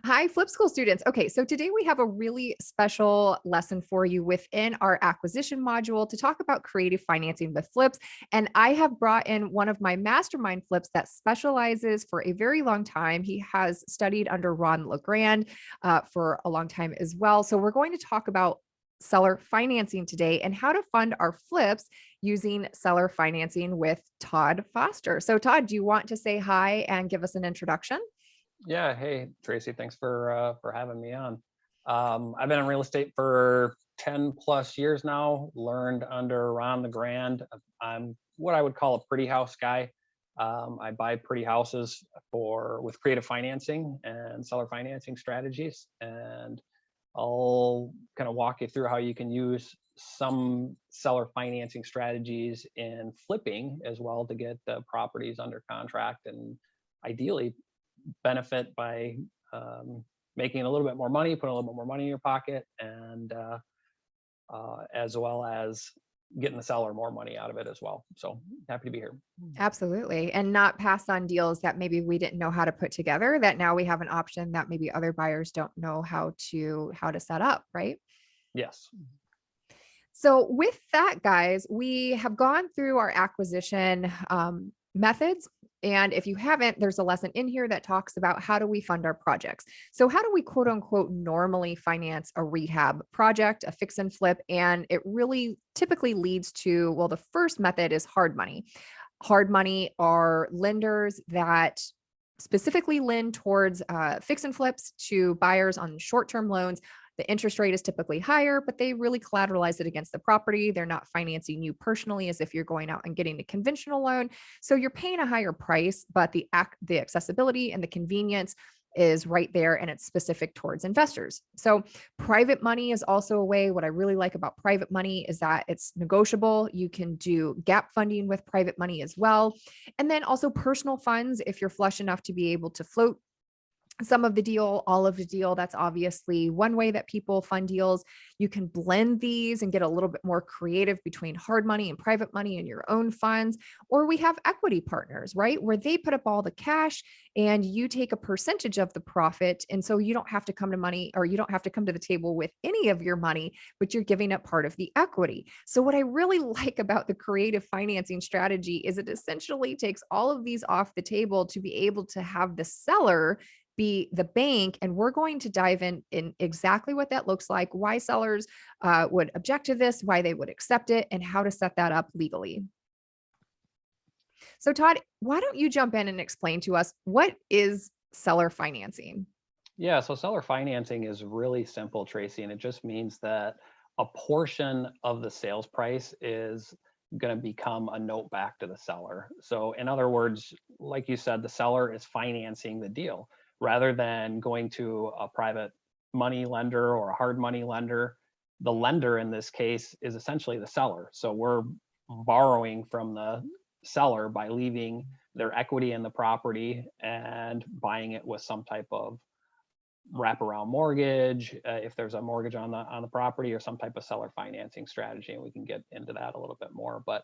Hi, Flip School students. Okay, so today we have a really special lesson for you within our acquisition module to talk about creative financing with flips. And I have brought in one of my mastermind flips that specializes for a very long time. He has studied under Ron LeGrand for a long time as well. So we're going to talk about seller financing today and how to fund our flips using seller financing with Todd Foster. So Todd, do you want to say hi and give us an introduction? Yeah, hey Tracy, thanks for having me on. I've been in real estate for 10 plus years now, learned under Ron the Grand. I'm what I would call a pretty house guy. I buy pretty houses for with creative financing and seller financing strategies, and I'll kind of walk you through how you can use some seller financing strategies in flipping as well to get the properties under contract and ideally benefit by making a little bit more money, putting a little bit more money in your pocket, and as well as getting the seller more money out of it as well. So happy to be here. Absolutely. And not pass on deals that maybe we didn't know how to put together that now we have an option that maybe other buyers don't know how to set up, right? Yes. So with that, guys, we have gone through our acquisition methods. And if you haven't, there's a lesson in here that talks about how do we fund our projects. So how do we quote unquote normally finance a rehab project, a fix and flip? And it really typically leads to, well, the first method is hard money. Hard money are lenders that specifically lend towards fix and flips to buyers on short-term loans. The interest rate is typically higher, but they really collateralize it against the property. They're not financing you personally as if you're going out and getting a conventional loan. So you're paying a higher price, but the accessibility and the convenience is right there, and it's specific towards investors. So private money is also a way. What I really like about private money is that it's negotiable. You can do gap funding with private money as well. And then also personal funds, if you're flush enough to be able to float some of the deal, all of the deal. That's obviously one way that people fund deals. You can blend these and get a little bit more creative between hard money and private money in your own funds. Or we have equity partners, right? Where they put up all the cash and you take a percentage of the profit. And so you don't have to come to money, or you don't have to come to the table with any of your money, but you're giving up part of the equity. So what I really like about the creative financing strategy is it essentially takes all of these off the table to be able to have the seller be the bank. And we're going to dive in exactly what that looks like, why sellers would object to this, why they would accept it, and how to set that up legally. So Todd, why don't you jump in and explain to us what is seller financing? Yeah, so seller financing is really simple, Tracy, and it just means that a portion of the sales price is going to become a note back to the seller. So in other words, like you said, the seller is financing the deal rather than going to a private money lender or a hard money lender. The lender in this case is essentially the seller. So we're borrowing from the seller by leaving their equity in the property and buying it with some type of wraparound mortgage, if there's a mortgage on the property, or some type of seller financing strategy, and we can get into that a little bit more. But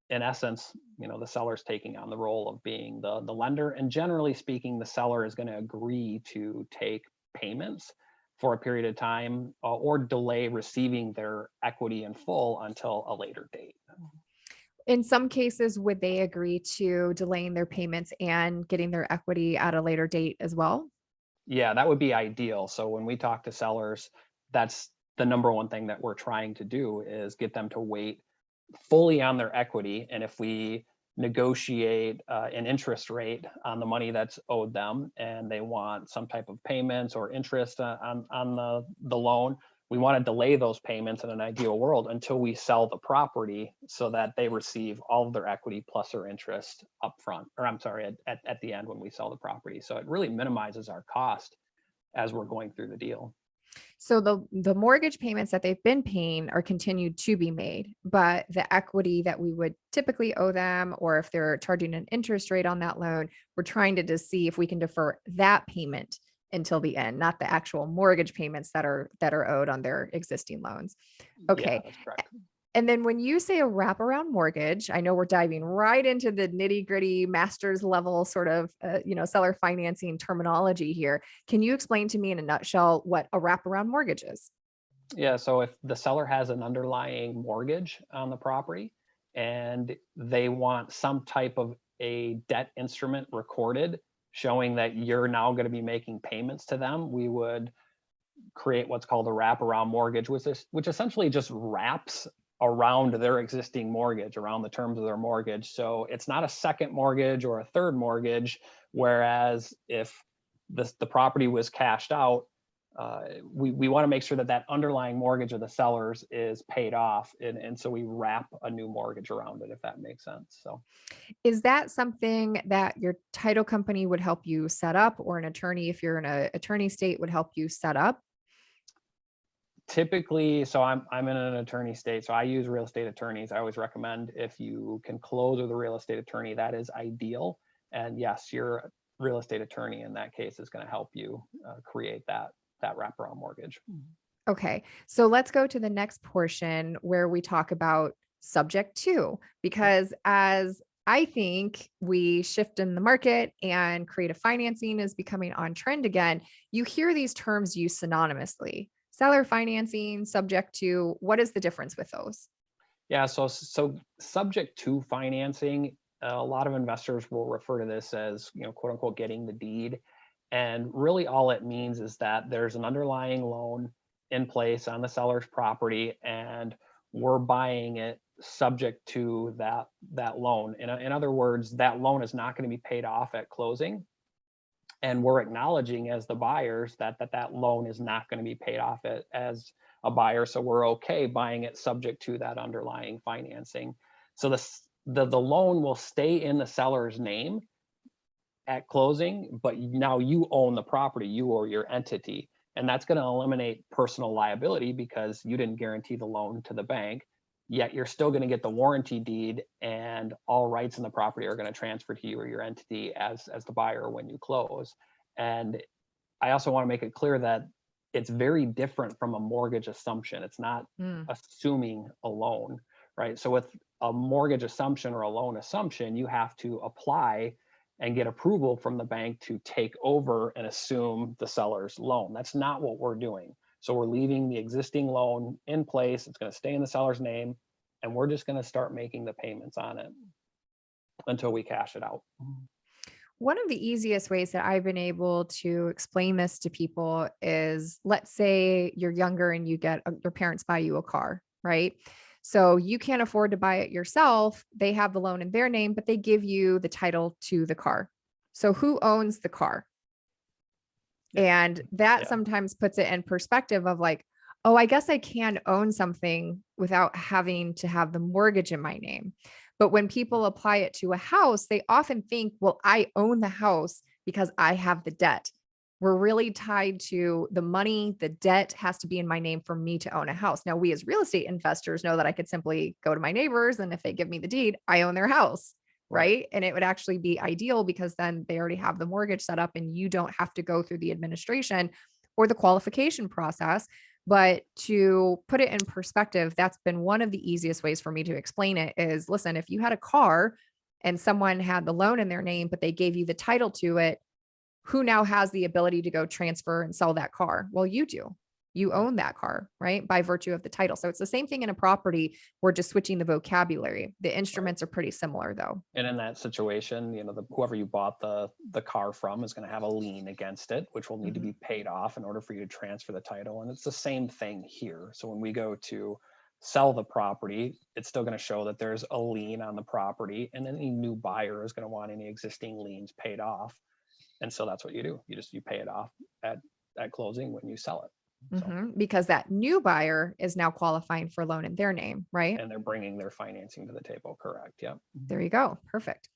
in essence, the seller's taking on the role of being the lender, and generally speaking, the seller is going to agree to take payments for a period of time or delay receiving their equity in full until a later date. In some cases, would they agree to delaying their payments and getting their equity at a later date as well? Yeah, that would be ideal. So when we talk to sellers, that's the number one thing that we're trying to do is get them to wait fully on their equity. And if we negotiate an interest rate on the money that's owed them and they want some type of payments or interest on the loan, we want to delay those payments in an ideal world until we sell the property so that they receive all of their equity plus their interest up front, or I'm sorry, at the end when we sell the property. So it really minimizes our cost as we're going through the deal. So the mortgage payments that they've been paying are continued to be made, but the equity that we would typically owe them, or if they're charging an interest rate on that loan, we're trying to just see if we can defer that payment until the end, not the actual mortgage payments that are owed on their existing loans. Yeah, Okay. that's correct. And then when you say a wraparound mortgage, I know we're diving right into the nitty gritty master's level sort of, seller financing terminology here. Can you explain to me in a nutshell what a wraparound mortgage is? Yeah, so if the seller has an underlying mortgage on the property and they want some type of a debt instrument recorded showing that you're now going to be making payments to them, we would create what's called a wraparound mortgage, which essentially just wraps around their existing mortgage, around the terms of their mortgage. So it's not a second mortgage or a third mortgage. Whereas if the property was cashed out, we want to make sure that that underlying mortgage of the sellers is paid off. And so we wrap a new mortgage around it, if that makes sense. So Is that something that your title company would help you set up, or an attorney, if you're in a attorney state, would help you set up? typically, so I'm in an attorney state, so I use real estate attorneys. I always recommend if you can close with a real estate attorney, that is ideal. And yes, your real estate attorney in that case is going to help you create that wraparound mortgage. Okay, so let's go to the next portion where we talk about subject to, because as I think we shift in the market and creative financing is becoming on trend again, you hear these terms used synonymously. Seller financing, subject to, what is the difference with those? Yeah, so subject to financing, a lot of investors will refer to this as, quote unquote, getting the deed. And really all it means is that there's an underlying loan in place on the seller's property and we're buying it subject to that loan. In other words, that loan is not going to be paid off at closing. And we're acknowledging as the buyers that loan is not going to be paid off as a buyer. So we're okay buying it subject to that underlying financing. So the loan will stay in the seller's name at closing, but now you own the property, you or your entity. And that's going to eliminate personal liability because you didn't guarantee the loan to the bank, yet you're still going to get the warranty deed and all rights in the property are going to transfer to you or your entity as the buyer when you close. And I also want to make it clear that it's very different from a mortgage assumption. It's not Mm. assuming a loan, right? So with a mortgage assumption or a loan assumption, you have to apply and get approval from the bank to take over and assume the seller's loan. That's not what we're doing. So we're leaving the existing loan in place. It's going to stay in the seller's name, and we're just going to start making the payments on it until we cash it out. One of the easiest ways that I've been able to explain this to people is, let's say you're younger and you get your parents buy you a car, right? So you can't afford to buy it yourself. They have the loan in their name, but they give you the title to the car. So who owns the car? Yeah. And that Yeah. sometimes puts it in perspective of like, oh, I guess I can own something without having to have the mortgage in my name. But when people apply it to a house, they often think, well, I own the house because I have the debt. We're really tied to the money. The debt has to be in my name for me to own a house. Now, we as real estate investors know that I could simply go to my neighbors, and if they give me the deed, I own their house. Right. Right. And it would actually be ideal because then they already have the mortgage set up and you don't have to go through the administration or the qualification process. But to put it in perspective, that's been one of the easiest ways for me to explain it is, listen, if you had a car and someone had the loan in their name, but they gave you the title to it, who now has the ability to go transfer and sell that car? Well, you do. You own that car, right? By virtue of the title. So it's the same thing in a property. We're just switching the vocabulary. The instruments are pretty similar though. And in that situation, whoever you bought the car from is going to have a lien against it, which will need to Mhm. be paid off in order for you to transfer the title. And it's the same thing here. So when we go to sell the property, it's still going to show that there's a lien on the property, and any new buyer is going to want any existing liens paid off. And so that's what you do. You pay it off at closing when you sell it. So, Because that new buyer is now qualifying for a loan in their name, right? and they're bringing their financing to the table. Correct. Yeah. There you go. Perfect.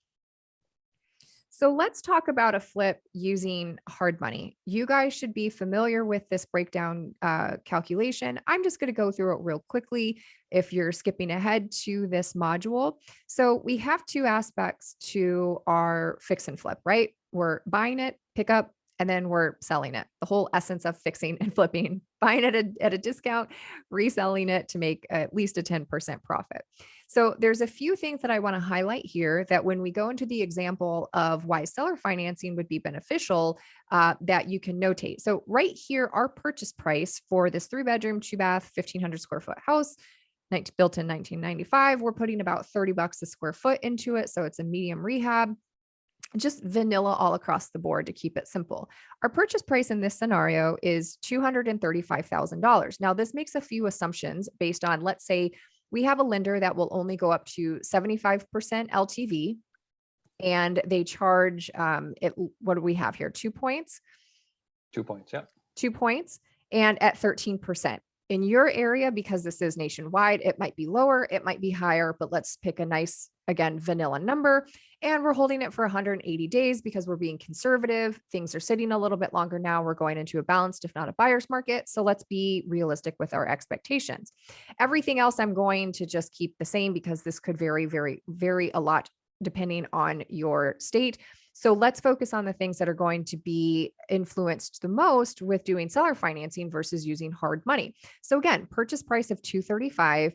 So let's talk about a flip using hard money. You guys should be familiar with this breakdown calculation. I'm just going to go through it real quickly if you're skipping ahead to this module. So we have two aspects to our fix and flip, right? We're buying it, pick up, and then we're selling it. The whole essence of fixing and flipping, buying it at a discount, reselling it to make at least a 10% profit. So there's a few things that I want to highlight here that when we go into the example of why seller financing would be beneficial, that you can notate. So right here, our purchase price for this 3-bedroom, 2-bath, 1,500 square foot house, built in 1995, we're putting about $30 a square foot into it. So it's a medium rehab, just vanilla all across the board to keep it simple. Our purchase price in this scenario is $235,000. Now, this makes a few assumptions based on, let's say we have a lender that will only go up to 75% LTV, and they charge what do we have here? 2 points? 2 points, yeah. 2 points, and at 13%. In your area, because this is nationwide, it might be lower, it might be higher, but let's pick a nice, again, vanilla number. And we're holding it for 180 days because we're being conservative. Things are sitting a little bit longer now. We're going into a balanced, if not a buyer's market. So let's be realistic with our expectations. Everything else I'm going to just keep the same because this could vary a lot depending on your state. So let's focus on the things that are going to be influenced the most with doing seller financing versus using hard money. So again, purchase price of $235,000,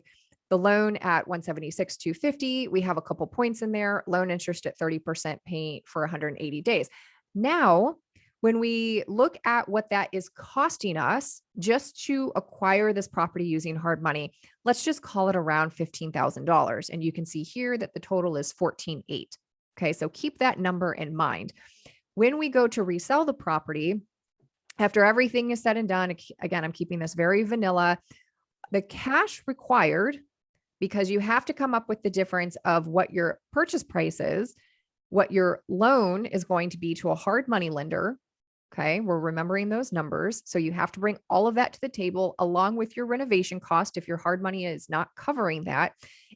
the loan at $176,000, $250,000. We have a couple points in there, loan interest at 30%, paying for 180 days. Now, when we look at what that is costing us just to acquire this property using hard money, let's just call it around $15,000. And you can see here that the total is $14,800. Okay, so keep that number in mind. When we go to resell the property, after everything is said and done, again, I'm keeping this very vanilla, the cash required, because you have to come up with the difference of what your purchase price is, what your loan is going to be to a hard money lender. Okay, we're remembering those numbers. So you have to bring all of that to the table along with your renovation cost. If your hard money is not covering that,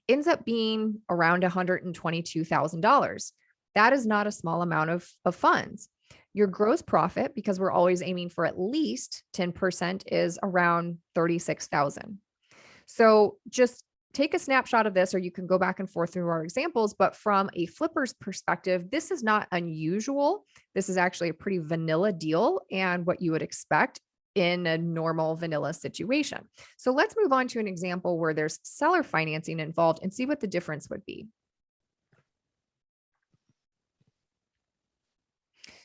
ends up being around $122,000. That is not a small amount of funds. Your gross profit, because we're always aiming for at least 10%, is around $36,000. So just take a snapshot of this, or you can go back and forth through our examples. But from a flipper's perspective, this is not unusual. This is actually a pretty vanilla deal and what you would expect in a normal vanilla situation. So let's move on to an example where there's seller financing involved and see what the difference would be.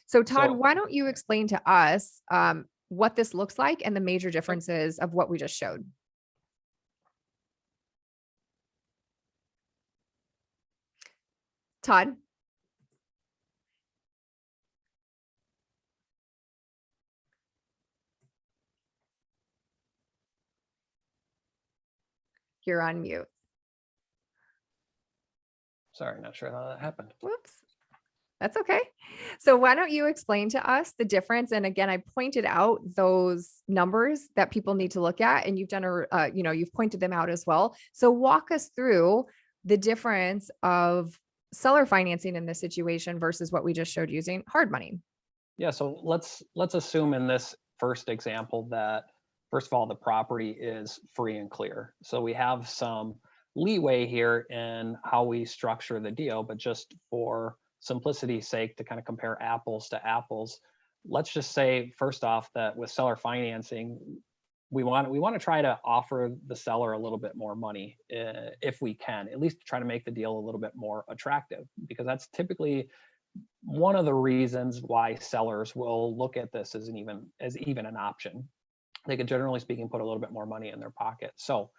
So Todd, why don't you explain to us what this looks like and the major differences of what we just showed? Todd? You're on mute. Sorry, not sure how that happened. Whoops. That's okay. So why don't you explain to us the difference? And again, I pointed out those numbers that people need to look at, and you've done you've pointed them out as well. So walk us through the difference of seller financing in this situation versus what we just showed using hard money. Yeah, so let's assume in this first example that, first of all, the property is free and clear. So we have some leeway here in how we structure the deal, but just for simplicity's sake, to kind of compare apples to apples, let's just say first off that with seller financing, we want to try to offer the seller a little bit more money if we can, at least try to make the deal a little bit more attractive, because that's typically one of the reasons why sellers will look at this as even an option. They could, generally speaking, put a little bit more money in their pocket. So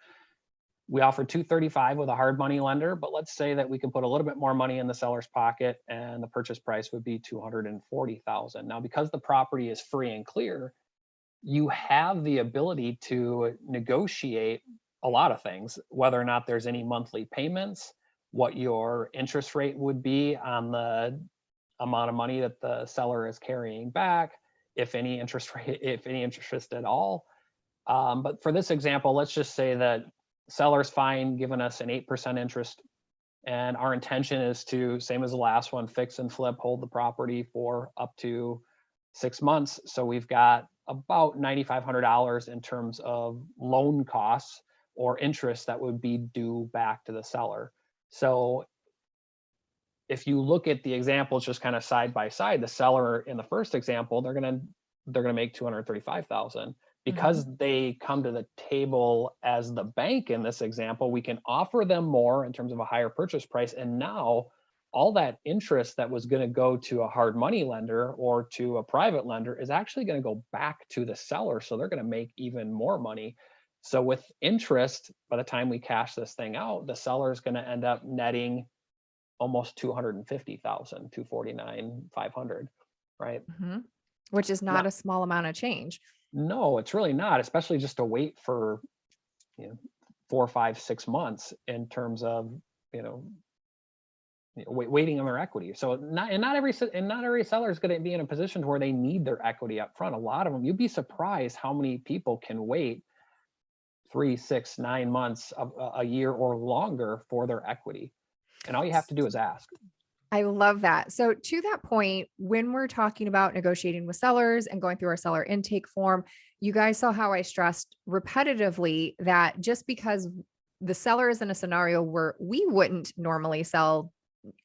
we offer $235,000 with a hard money lender, but let's say that we can put a little bit more money in the seller's pocket and the purchase price would be $240,000. Now, because the property is free and clear, you have the ability to negotiate a lot of things, whether or not there's any monthly payments, what your interest rate would be on the amount of money that the seller is carrying back, if any interest at all. But for this example, let's just say that seller's fine giving us an 8% interest, and our intention is to, same as the last one, fix and flip, hold the property for up to 6 months. So we've got about $9,500 in terms of loan costs or interest that would be due back to the seller. So if you look at the examples just kind of side by side, the seller in the first example, they're gonna make 235,000 Mhm. because they come to the table as the bank in this example. We can offer them more in terms of a higher purchase price, and now all that interest that was going to go to a hard money lender or to a private lender is actually going to go back to the seller. So they're going to make even more money. So with interest, by the time we cash this thing out, the seller is going to end up netting almost 250,000, 249, 500, right? Mhm. Which is not Now, a small amount of change. no, it's really not, especially just to wait for, you know, 4, 5, 6 months in terms of, you know, waiting on their equity. So not every seller is going to be in a position where they need their equity up front. A lot of them, you'd be surprised how many people can wait 3, 6, 9 months, a year or longer for their equity. And all you have to do is ask. I love that. So, to that point, when we're talking about negotiating with sellers and going through our seller intake form, you guys saw how I stressed repetitively that just because the seller is in a scenario where we wouldn't normally sell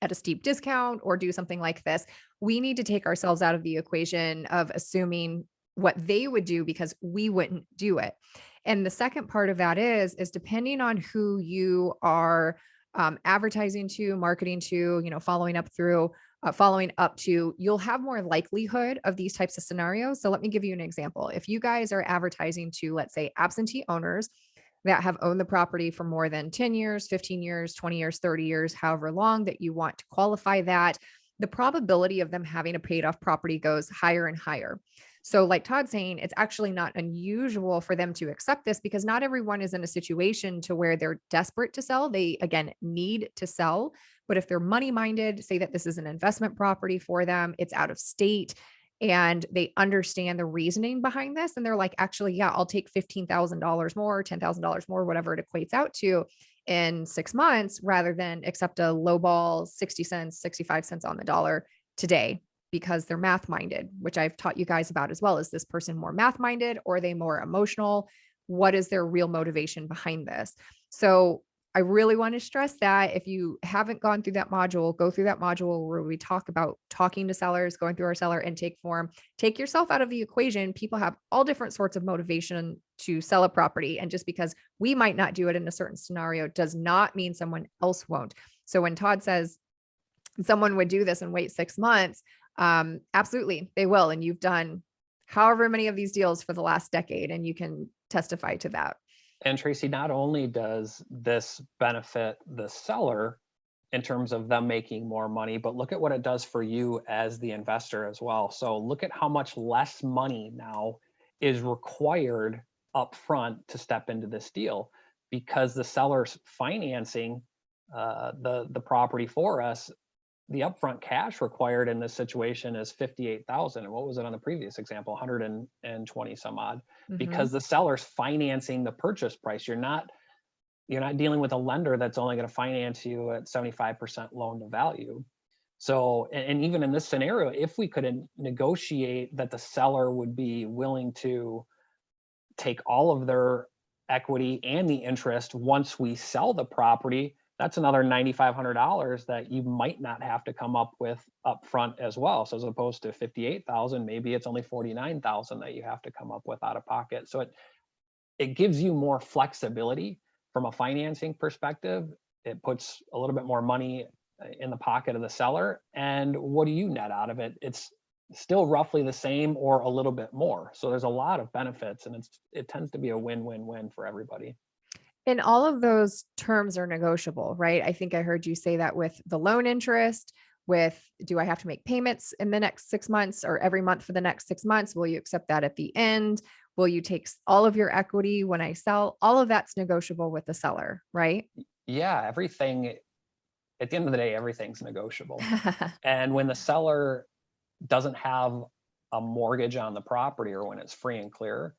at a steep discount or do something like this, we need to take ourselves out of the equation of assuming what they would do because we wouldn't do it. And the second part of that is depending on who you are advertising to, marketing to, following up to, you'll have more likelihood of these types of scenarios. So let me give you an example. If you guys are advertising to, let's say, absentee owners that have owned the property for more than 10 years, 15 years, 20 years, 30 years, however long that you want to qualify that, the probability of them having a paid off property goes higher and higher. So, like Todd's saying, it's actually not unusual for them to accept this because not everyone is in a situation to where they're desperate to sell. They, again, need to sell. But if they're money minded, say that this is an investment property for them, it's out of state, and they understand the reasoning behind this. And they're like, actually, yeah, I'll take $15,000 more, $10,000 more, whatever it equates out to in 6 months, rather than accept a low ball 60 cents, 65 cents on the dollar today because they're math minded, which I've taught you guys about as well. Is this person more math minded or are they more emotional? What is their real motivation behind this? So I really want to stress that if you haven't gone through that module, go through that module where we talk about talking to sellers, going through our seller intake form. Take yourself out of the equation. People have all different sorts of motivation to sell a property. And just because we might not do it in a certain scenario does not mean someone else won't. So when Todd says someone would do this and wait 6 months, absolutely, they will. And you've done however many of these deals for the last decade, and you can testify to that. And Tracy, not only does this benefit the seller in terms of them making more money, but look at what it does for you as the investor as well. So look at how much less money now is required up front to step into this deal because the seller's financing the property for us. The upfront cash required in this situation is 58,000. And what was it on the previous example? 120 some odd, because Mhm. the seller's financing the purchase price. You're not dealing with a lender that's only going to finance you at 75% loan to value. So, and even in this scenario, if we could negotiate that the seller would be willing to take all of their equity and the interest once we sell the property, that's another $9,500 that you might not have to come up with upfront as well. So as opposed to 58,000, maybe it's only 49,000 that you have to come up with out of pocket. So it gives you more flexibility from a financing perspective. It puts a little bit more money in the pocket of the seller. And what do you net out of it? It's still roughly the same or a little bit more. So there's a lot of benefits, and it tends to be a win-win-win for everybody. And all of those terms are negotiable, right? I think I heard you say that with the loan interest, with do I have to make payments in the next 6 months or every month for the next 6 months? Will you accept that at the end? Will you take all of your equity when I sell? All of that's negotiable with the seller, right? Yeah, everything at the end of the day, everything's negotiable. And when the seller doesn't have a mortgage on the property or when it's free and clear,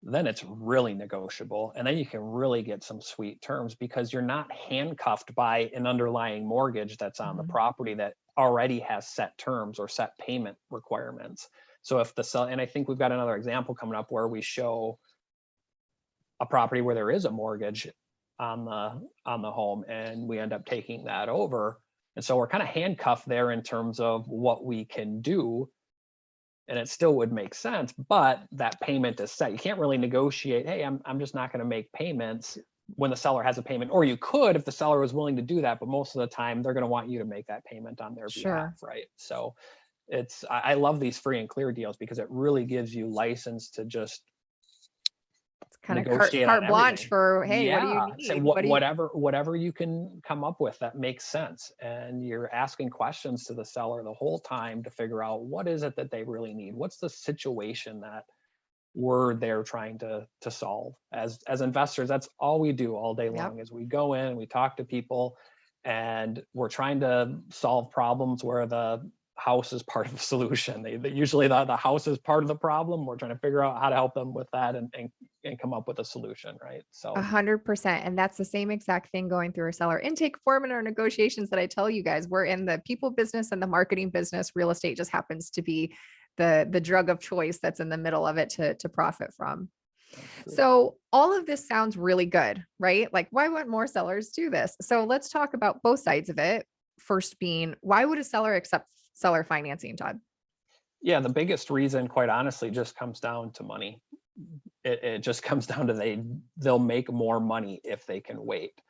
then it's really negotiable. And then you can really get some sweet terms because you're not handcuffed by an underlying mortgage that's on the Mhm. property that already has set terms or set payment requirements. So if the seller, and I think we've got another example coming up where we show a property where there is a mortgage on the home and we end up taking that over. And so we're kind of handcuffed there in terms of what we can do. And it still would make sense, but that payment is set. You can't really negotiate, hey, I'm just not going to make payments when the seller has a payment. Or you could if the seller was willing to do that, but most of the time they're going to want you to make that payment on their behalf, Sure. right? So I love these free and clear deals because it really gives you license to just It's kind of negotiate on carte blanche everything. for, hey, what do you Yeah. So need? What do you, whatever you can come up with that makes sense. And you're asking questions to the seller the whole time to figure out what is it that they really need? What's the situation that we're there trying to solve? As investors, that's all we do all day yep. long is we go in and we talk to people and we're trying to solve problems where the house is part of the solution. They usually the house is part of the problem. We're trying to figure out how to help them with that and come up with a solution, right? So 100%. And that's the same exact thing going through our seller intake form and our negotiations that I tell you guys. We're in the people business and the marketing business. Real estate just happens to be the drug of choice that's in the middle of it to profit from. that's true. So all of this sounds really good, right? Like, why wouldn't more sellers do this? So let's talk about both sides of it. First being, why would a seller accept seller financing, Todd? Yeah, the biggest reason, quite honestly, just comes down to money. It just comes down to they'll make more money if they can wait.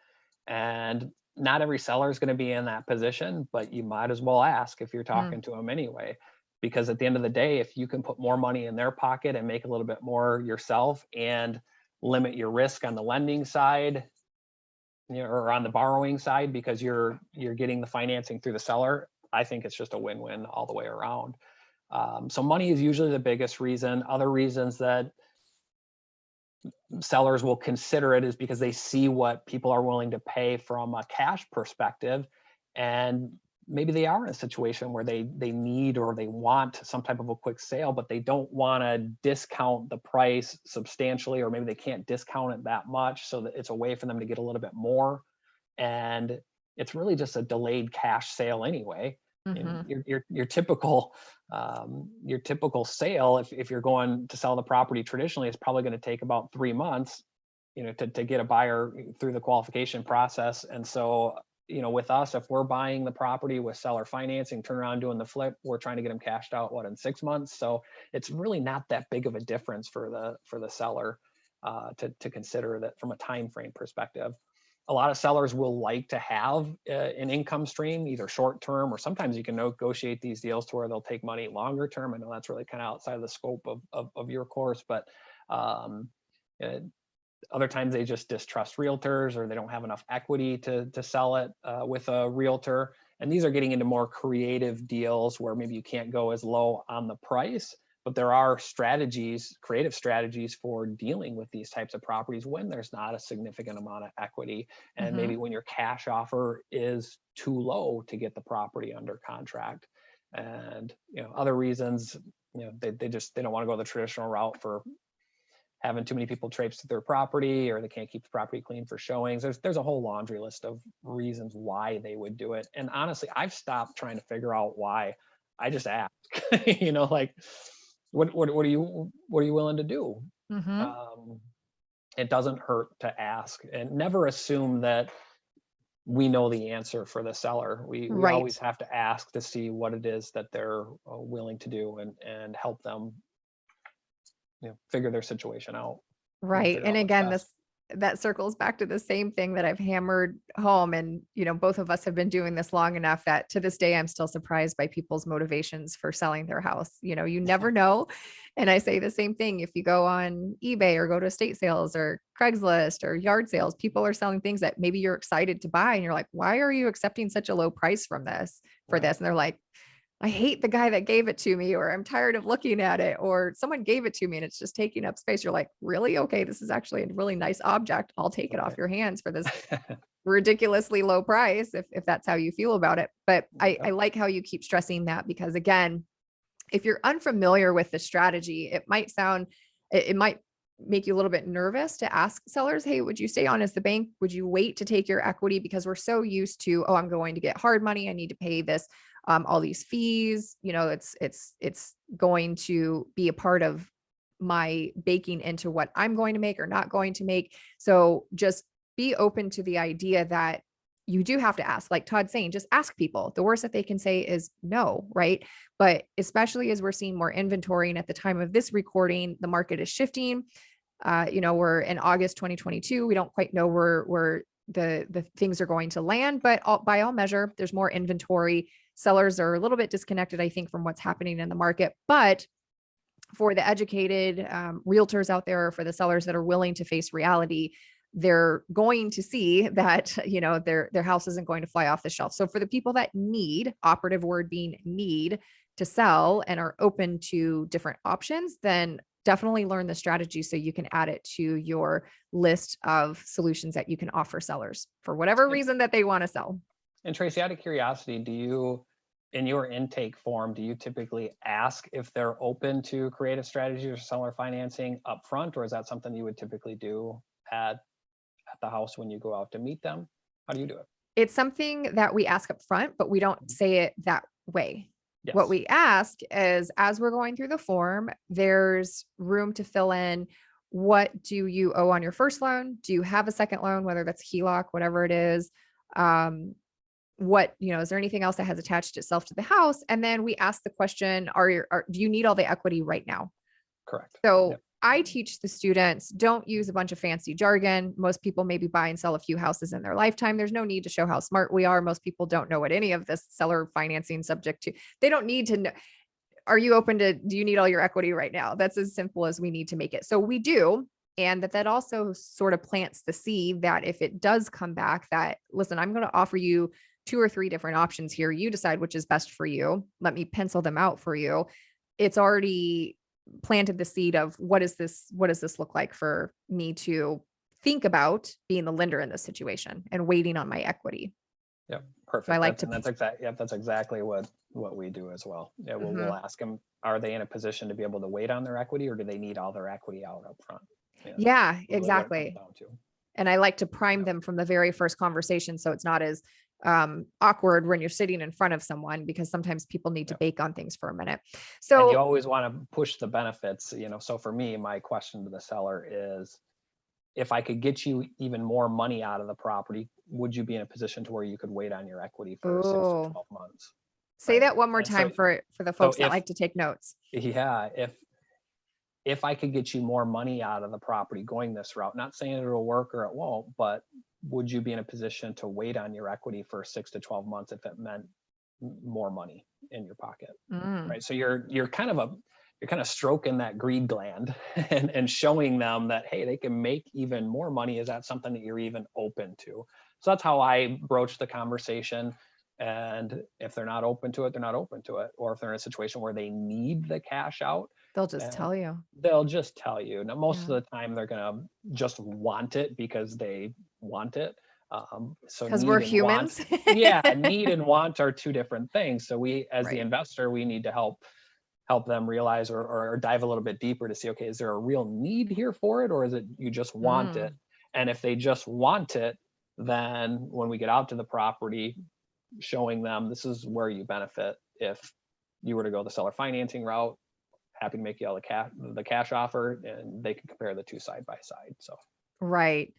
And not every seller is going to be in that position, but you might as well ask if you're Mm, talking to them anyway. Because at the end of the day, if you can put more money in their pocket and make a little bit more yourself and limit your risk on the lending side, or on the borrowing side, because you're getting the financing through the seller, I think it's just a win-win all the way around. So money is usually the biggest reason. Other reasons that sellers will consider it is because they see what people are willing to pay from a cash perspective, and maybe they are in a situation where they need or they want some type of a quick sale, but they don't want to discount the price substantially, or maybe they can't discount it that much, so that it's a way for them to get a little bit more. And it's really just a delayed cash sale anyway. hmm Your typical sale, if you're going to sell the property traditionally, it's probably going to take about 3 months, to get a buyer through the qualification process. And so, with us, if we're buying the property with seller financing, turn around doing the flip, we're trying to get them cashed out in 6 months. So it's really not that big of a difference for the seller to consider that from a time frame perspective. A lot of sellers will like to have an income stream, either short term, or sometimes you can negotiate these deals to where they'll take money longer term. I know that's really kind of outside of the scope of your course, but um, uh, other times they just distrust realtors, or they don't have enough equity to sell it with a realtor. And these are getting into more creative deals where maybe you can't go as low on the price, but there are creative strategies for dealing with these types of properties when there's not a significant amount of equity, and hmm maybe when your cash offer is too low to get the property under contract. And other reasons, they don't want to go the traditional route for having too many people traipse to their property, or they can't keep the property clean for showings. There's a whole laundry list of reasons why they would do it. And honestly, I've stopped trying to figure out why. I just ask, like, what are you willing to do? hmm Um, it doesn't hurt to ask, and never assume that we know the answer for the seller. We Right. always have to ask to see what it is that they're willing to do, and help them figure their situation out, Right. figure And out what's again, best. that circles back to the same thing that I've hammered home. And, both of us have been doing this long enough that to this day, I'm still surprised by people's motivations for selling their house. You never know. And I say the same thing. If you go on eBay or go to estate sales or Craigslist or yard sales, people are selling things that maybe you're excited to buy. And you're like, why are you accepting such a low price for Right. this? And they're like, I hate the guy that gave it to me, or I'm tired of looking at it, or someone gave it to me and it's just taking up space. You're like, really? Okay, this is actually a really nice object. I'll take it off Right. your hands for this ridiculously low price if that's how you feel about it. But I Yep. like how you keep stressing that, because again, if you're unfamiliar with the strategy, it might make you a little bit nervous to ask sellers, hey, would you stay on as the bank? Would you wait to take your equity? Because we're so used to, oh, I'm going to get hard money. I need to pay this, all these fees. It's going to be a part of my baking into what I'm going to make or not going to make. So just be open to the idea that you do have to ask, like Todd's saying, just ask people. The worst that they can say is no, right? But especially as we're seeing more inventory, and at the time of this recording, the market is shifting. We're in August 2022. We don't quite know where the things are going to land, but by all measure, there's more inventory. Sellers are a little bit disconnected, I think, from what's happening in the market. But for the educated realtors out there, for the sellers that are willing to face reality, they're going to see that, their house isn't going to fly off the shelf. So for the people that need, operative word being need, to sell and are open to different options, then definitely learn the strategy so you can add it to your list of solutions that you can offer sellers for whatever reason that they want to sell. And Tracy, out of curiosity, in your intake form, do you typically ask if they're open to creative strategies or seller financing up front, or is that something you would typically do at the house when you go out to meet them? How do you do it? It's something that we ask up front, but we don't say it that way. Yes. What we ask is, as we're going through the form, there's room to fill in, what do you owe on your first loan? Do you have a second loan, whether that's HELOC, whatever it is? Is there anything else that has attached itself to the house? And then we ask the question, do you need all the equity right now? Correct. So Yep. I teach the students, don't use a bunch of fancy jargon. Most people maybe buy and sell a few houses in their lifetime. There's no need to show how smart we are. Most people don't know what any of this seller financing subject to. They don't need to know. Do you need all your equity right now? That's as simple as we need to make it. So we do. And that also sort of plants the seed that if it does come back that, listen, I'm going to offer you 2 or 3 different options here. You decide which is best for you. Let me pencil them out for you. It's already planted the seed of what does this look like for me to think about being the lender in this situation and waiting on my equity. Yep. Perfect. So I like that's exactly what we do as well. Yeah. We'll ask them, are they in a position to be able to wait on their equity, or do they need all their equity out up front? Yeah, exactly. And I like to prime them from the very first conversation, so it's not as awkward when you're sitting in front of someone, because sometimes people need to bake on things for a minute. So and you always want to push the benefits, so for me, my question to the seller is, if I could get you even more money out of the property, would you be in a position to where you could wait on your equity for 6 to 12 months? Say that one more time for the folks that like to take notes. Yeah. If I could get you more money out of the property going this route, not saying it'll work or it won't, but would you be in a position to wait on your equity for 6 to 12 months if it meant more money in your pocket? Right. So you're kind of stroking that greed gland and showing them that, hey, they can make even more money. Is that something that you're even open to? So that's how I broach the conversation. And if they're not open to it, they're not open to it. Or if they're in a situation where they need the cash out, they'll just tell you. They'll just tell you. Now, most of the time, they're going to just want it because they want it. So because we're humans. Need and want are 2 different things. So we, as the investor, we need to help them realize or dive a little bit deeper to see, okay, is there a real need here for it, or is it you just want it? And if they just want it, then when we get out to the property, showing them this is where you benefit if you were to go the seller financing route. Happy to make you all the cash offer, and they can compare the 2 side by side. So Right.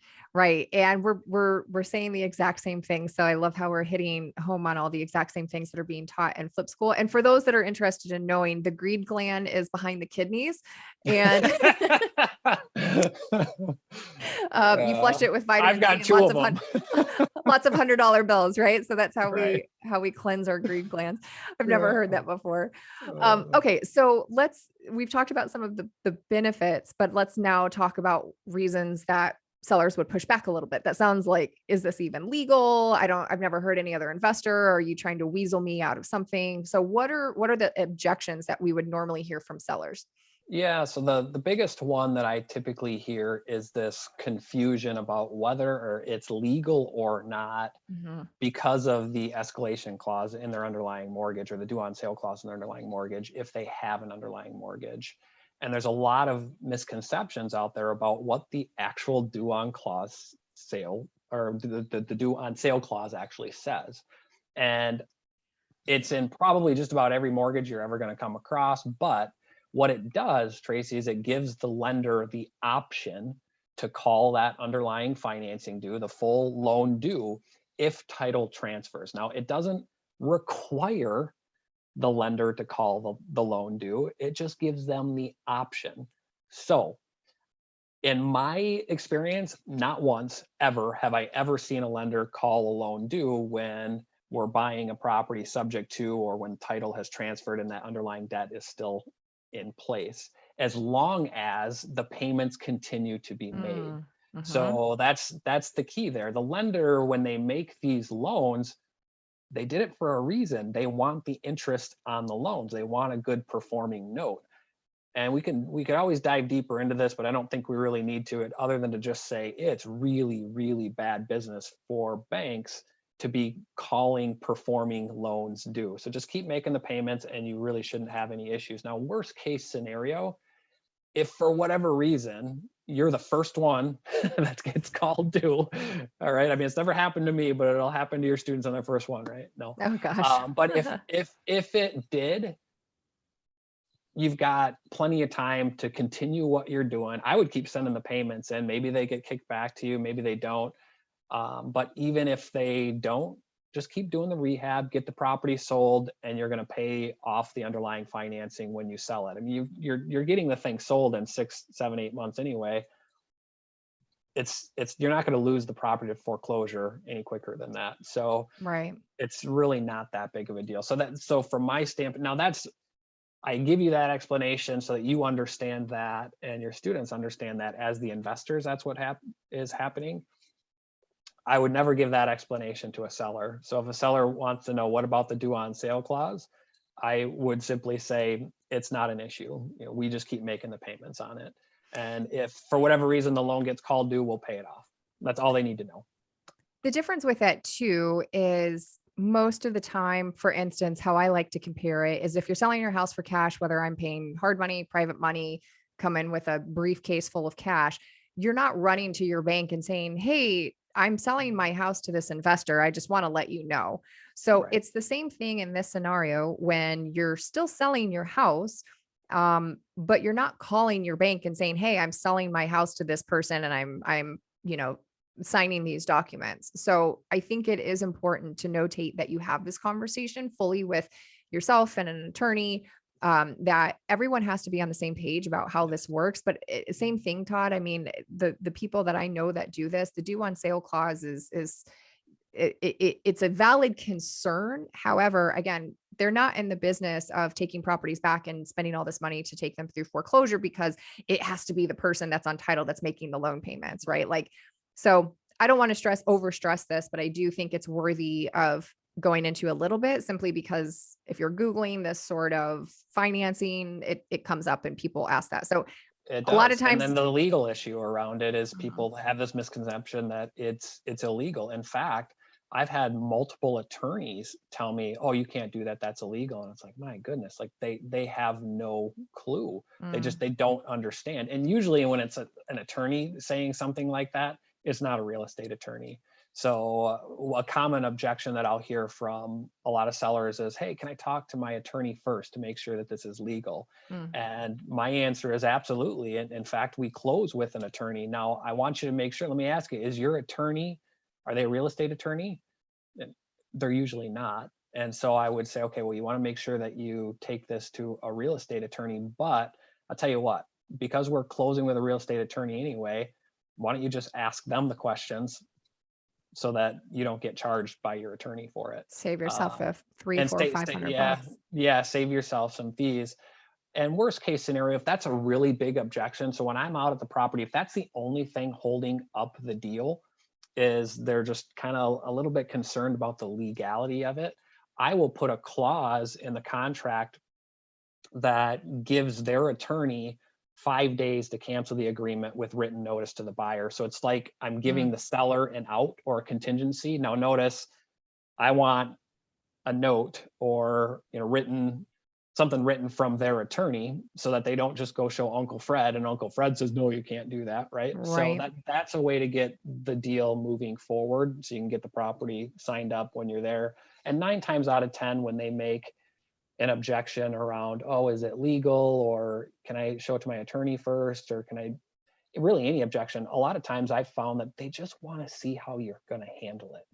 And we're saying the exact same thing. So I love how we're hitting home on all the exact same things that are being taught in Flip School. And for those that are interested in knowing, the greed gland is behind the kidneys, and you flush it with vitamin I've got C 2 of them. Lots of $100 bills, right? So that's how we cleanse our greed glands. I've never heard that before. Okay, so we've talked about some of the benefits, but let's now talk about reasons that sellers would push back a little bit. That sounds like, is this even legal? I've never heard any other investor. Are you trying to weasel me out of something? So what are the objections that we would normally hear from sellers? Yeah, so the biggest one that I typically hear is this confusion about whether it's legal or not because of the escalation clause in their underlying mortgage, or the due on sale clause in their underlying mortgage, if they have an underlying mortgage. And there's a lot of misconceptions out there about what the actual due on clause sale, or the due on sale clause actually says. And it's in probably just about every mortgage you're ever going to come across. But what it does, Tracy, is it gives the lender the option to call that underlying financing due, the full loan due, if title transfers. Now, it doesn't require the lender to call the loan due. It just gives them the option. So in my experience, not once ever have I ever seen a lender call a loan due when we're buying a property subject to, or when title has transferred and that underlying debt is still in place, as long as the payments continue to be made. Mm-hmm. So that's the key there. The lender, when they make these loans, they did it for a reason. They want the interest on the loans. They want a good performing note. And we could always dive deeper into this, but I don't think we really need to, other than to just say it's really, really bad business for banks to be calling performing loans due. So just keep making the payments and you really shouldn't have any issues. Now, worst case scenario, if for whatever reason you're the first one that gets called due, all right. I mean, it's never happened to me, but it'll happen to your students on their first one, right? No. Oh gosh. But if it did, you've got plenty of time to continue what you're doing. I would keep sending the payments in. Maybe they get kicked back to you, maybe they don't. But even if they don't, just keep doing the rehab, get the property sold, and you're going to pay off the underlying financing when you sell it. I mean, you're getting the thing sold in 6, 7, 8 months anyway. It's you're not going to lose the property to foreclosure any quicker than that. So Right. it's really not that big of a deal. So from my standpoint, now I give you that explanation so that you understand that and your students understand that as the investors, that's what is happening. I would never give that explanation to a seller. So if a seller wants to know what about the due on sale clause, I would simply say it's not an issue. We just keep making the payments on it. And if for whatever reason the loan gets called due, we'll pay it off. That's all they need to know. The difference with that too is most of the time, for instance, how I like to compare it is if you're selling your house for cash, whether I'm paying hard money, private money, come in with a briefcase full of cash, you're not running to your bank and saying, hey, I'm selling my house to this investor. I just want to let you know. So Right. it's the same thing in this scenario when you're still selling your house. But you're not calling your bank and saying, hey, I'm selling my house to this person and I'm, signing these documents. So I think it is important to notate that you have this conversation fully with yourself and an attorney, that everyone has to be on the same page about how this works. But same thing, Todd. I mean, the people that I know that do this, the due on sale clause it's a valid concern. However, again, they're not in the business of taking properties back and spending all this money to take them through foreclosure because it has to be the person that's on title that's making the loan payments, right? Like, so I don't want to over stress this, but I do think it's worthy of going into a little bit simply because if you're Googling this sort of financing, it comes up and people ask that. So It a lot of does. And times, then the legal issue around it is Mhm. people have this misconception that it's illegal. In fact, I've had multiple attorneys tell me, "Oh, you can't do that. That's illegal." And it's like, my goodness, like they have no clue. Mm, They don't understand. And usually when it's an attorney saying something like that, it's not a real estate attorney. So a common objection that I'll hear from a lot of sellers is, "Hey, can I talk to my attorney first to make sure that this is legal?" mm. And my answer is absolutely. And in fact, we close with an attorney. Now, I want you to make sure, let me ask you, is your attorney, are they a real estate attorney? And they're usually not. And so I would say, okay, well, you want to make sure that you take this to a real estate attorney. But I'll tell you what, because we're closing with a real estate attorney anyway, why don't you just ask them the questions so that you don't get charged by your attorney for it? Save yourself Um, a three, and four, 500 yeah, bucks. yeah, save yourself some fees. And worst case scenario, if that's a really big objection, so when I'm out at the property, if that's the only thing holding up the deal, is they're just kind of a little bit concerned about the legality of it, I will put a clause in the contract that gives their attorney 5 days to cancel the agreement with written notice to the buyer. So it's like I'm giving Mm, the seller an out or a contingency. Now notice, I want a note or something written from their attorney so that they don't just go show Uncle Fred and Uncle Fred says, no, you can't do that, right? So right. that's a way to get the deal moving forward so you can get the property signed up when you're there. And 9 times out of 10, when they make an objection around, oh, is it legal, or can I show it to my attorney first, or can I, really any objection, a lot of times I've found that they just want to see how you're going to handle it. Mm.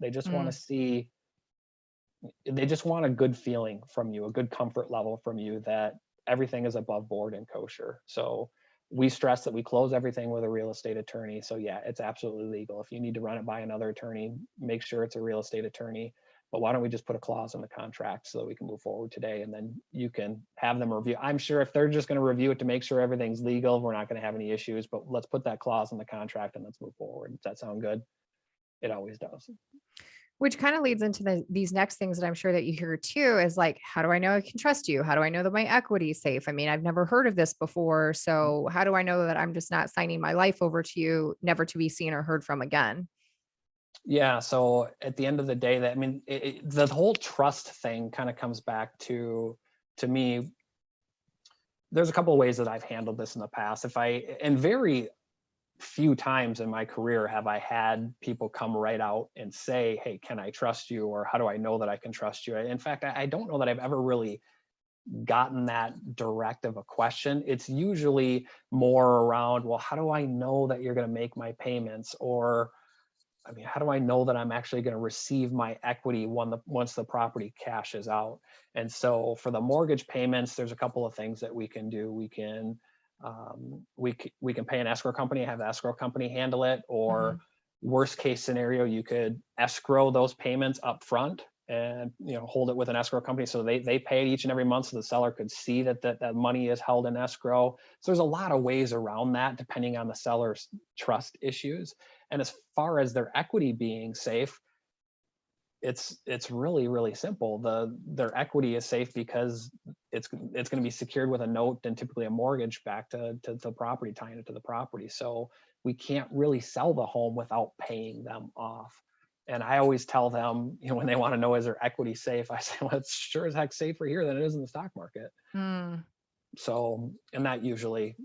They just want a good feeling from you, a good comfort level from you that everything is above board and kosher. So we stress that we close everything with a real estate attorney. So yeah, it's absolutely legal. If you need to run it by another attorney, make sure it's a real estate attorney. But why don't we just put a clause in the contract so that we can move forward today, and then you can have them review. I'm sure if they're just going to review it to make sure everything's legal, we're not going to have any issues, but let's put that clause in the contract and let's move forward. Does that sound good? It always does. Which kind of leads into these next things that I'm sure that you hear too is like, how do I know I can trust you? How do I know that my equity is safe? I mean, I've never heard of this before. So how do I know that I'm just not signing my life over to you, never to be seen or heard from again? Yeah. So at the end of the day, the whole trust thing kind of comes back to me. There's a couple of ways that I've handled this in the past. And very few times in my career have I had people come right out and say, "Hey, can I trust you?" Or "How do I know that I can trust you?" In fact, I don't know that I've ever really gotten that direct of a question. It's usually more around, well, how do I know that you're going to make my payments? Or, I mean, how do I know that I'm actually going to receive my equity once the property cashes out? And so for the mortgage payments, there's a couple of things that we can do. We can pay an escrow company, have the escrow company handle it, or Mhm. worst case scenario, you could escrow those payments up front and hold it with an escrow company so they pay it each and every month so the seller could see that money is held in escrow. So there's a lot of ways around that depending on the seller's trust issues. And as far as their equity being safe, it's really really simple. Their equity is safe because it's going to be secured with a note and typically a mortgage back to the property, tying it to the property. So we can't really sell the home without paying them off. And I always tell them, when they want to know is their equity safe, I say, well, it's sure as heck safer here than it is in the stock market. Mm. So, and that usually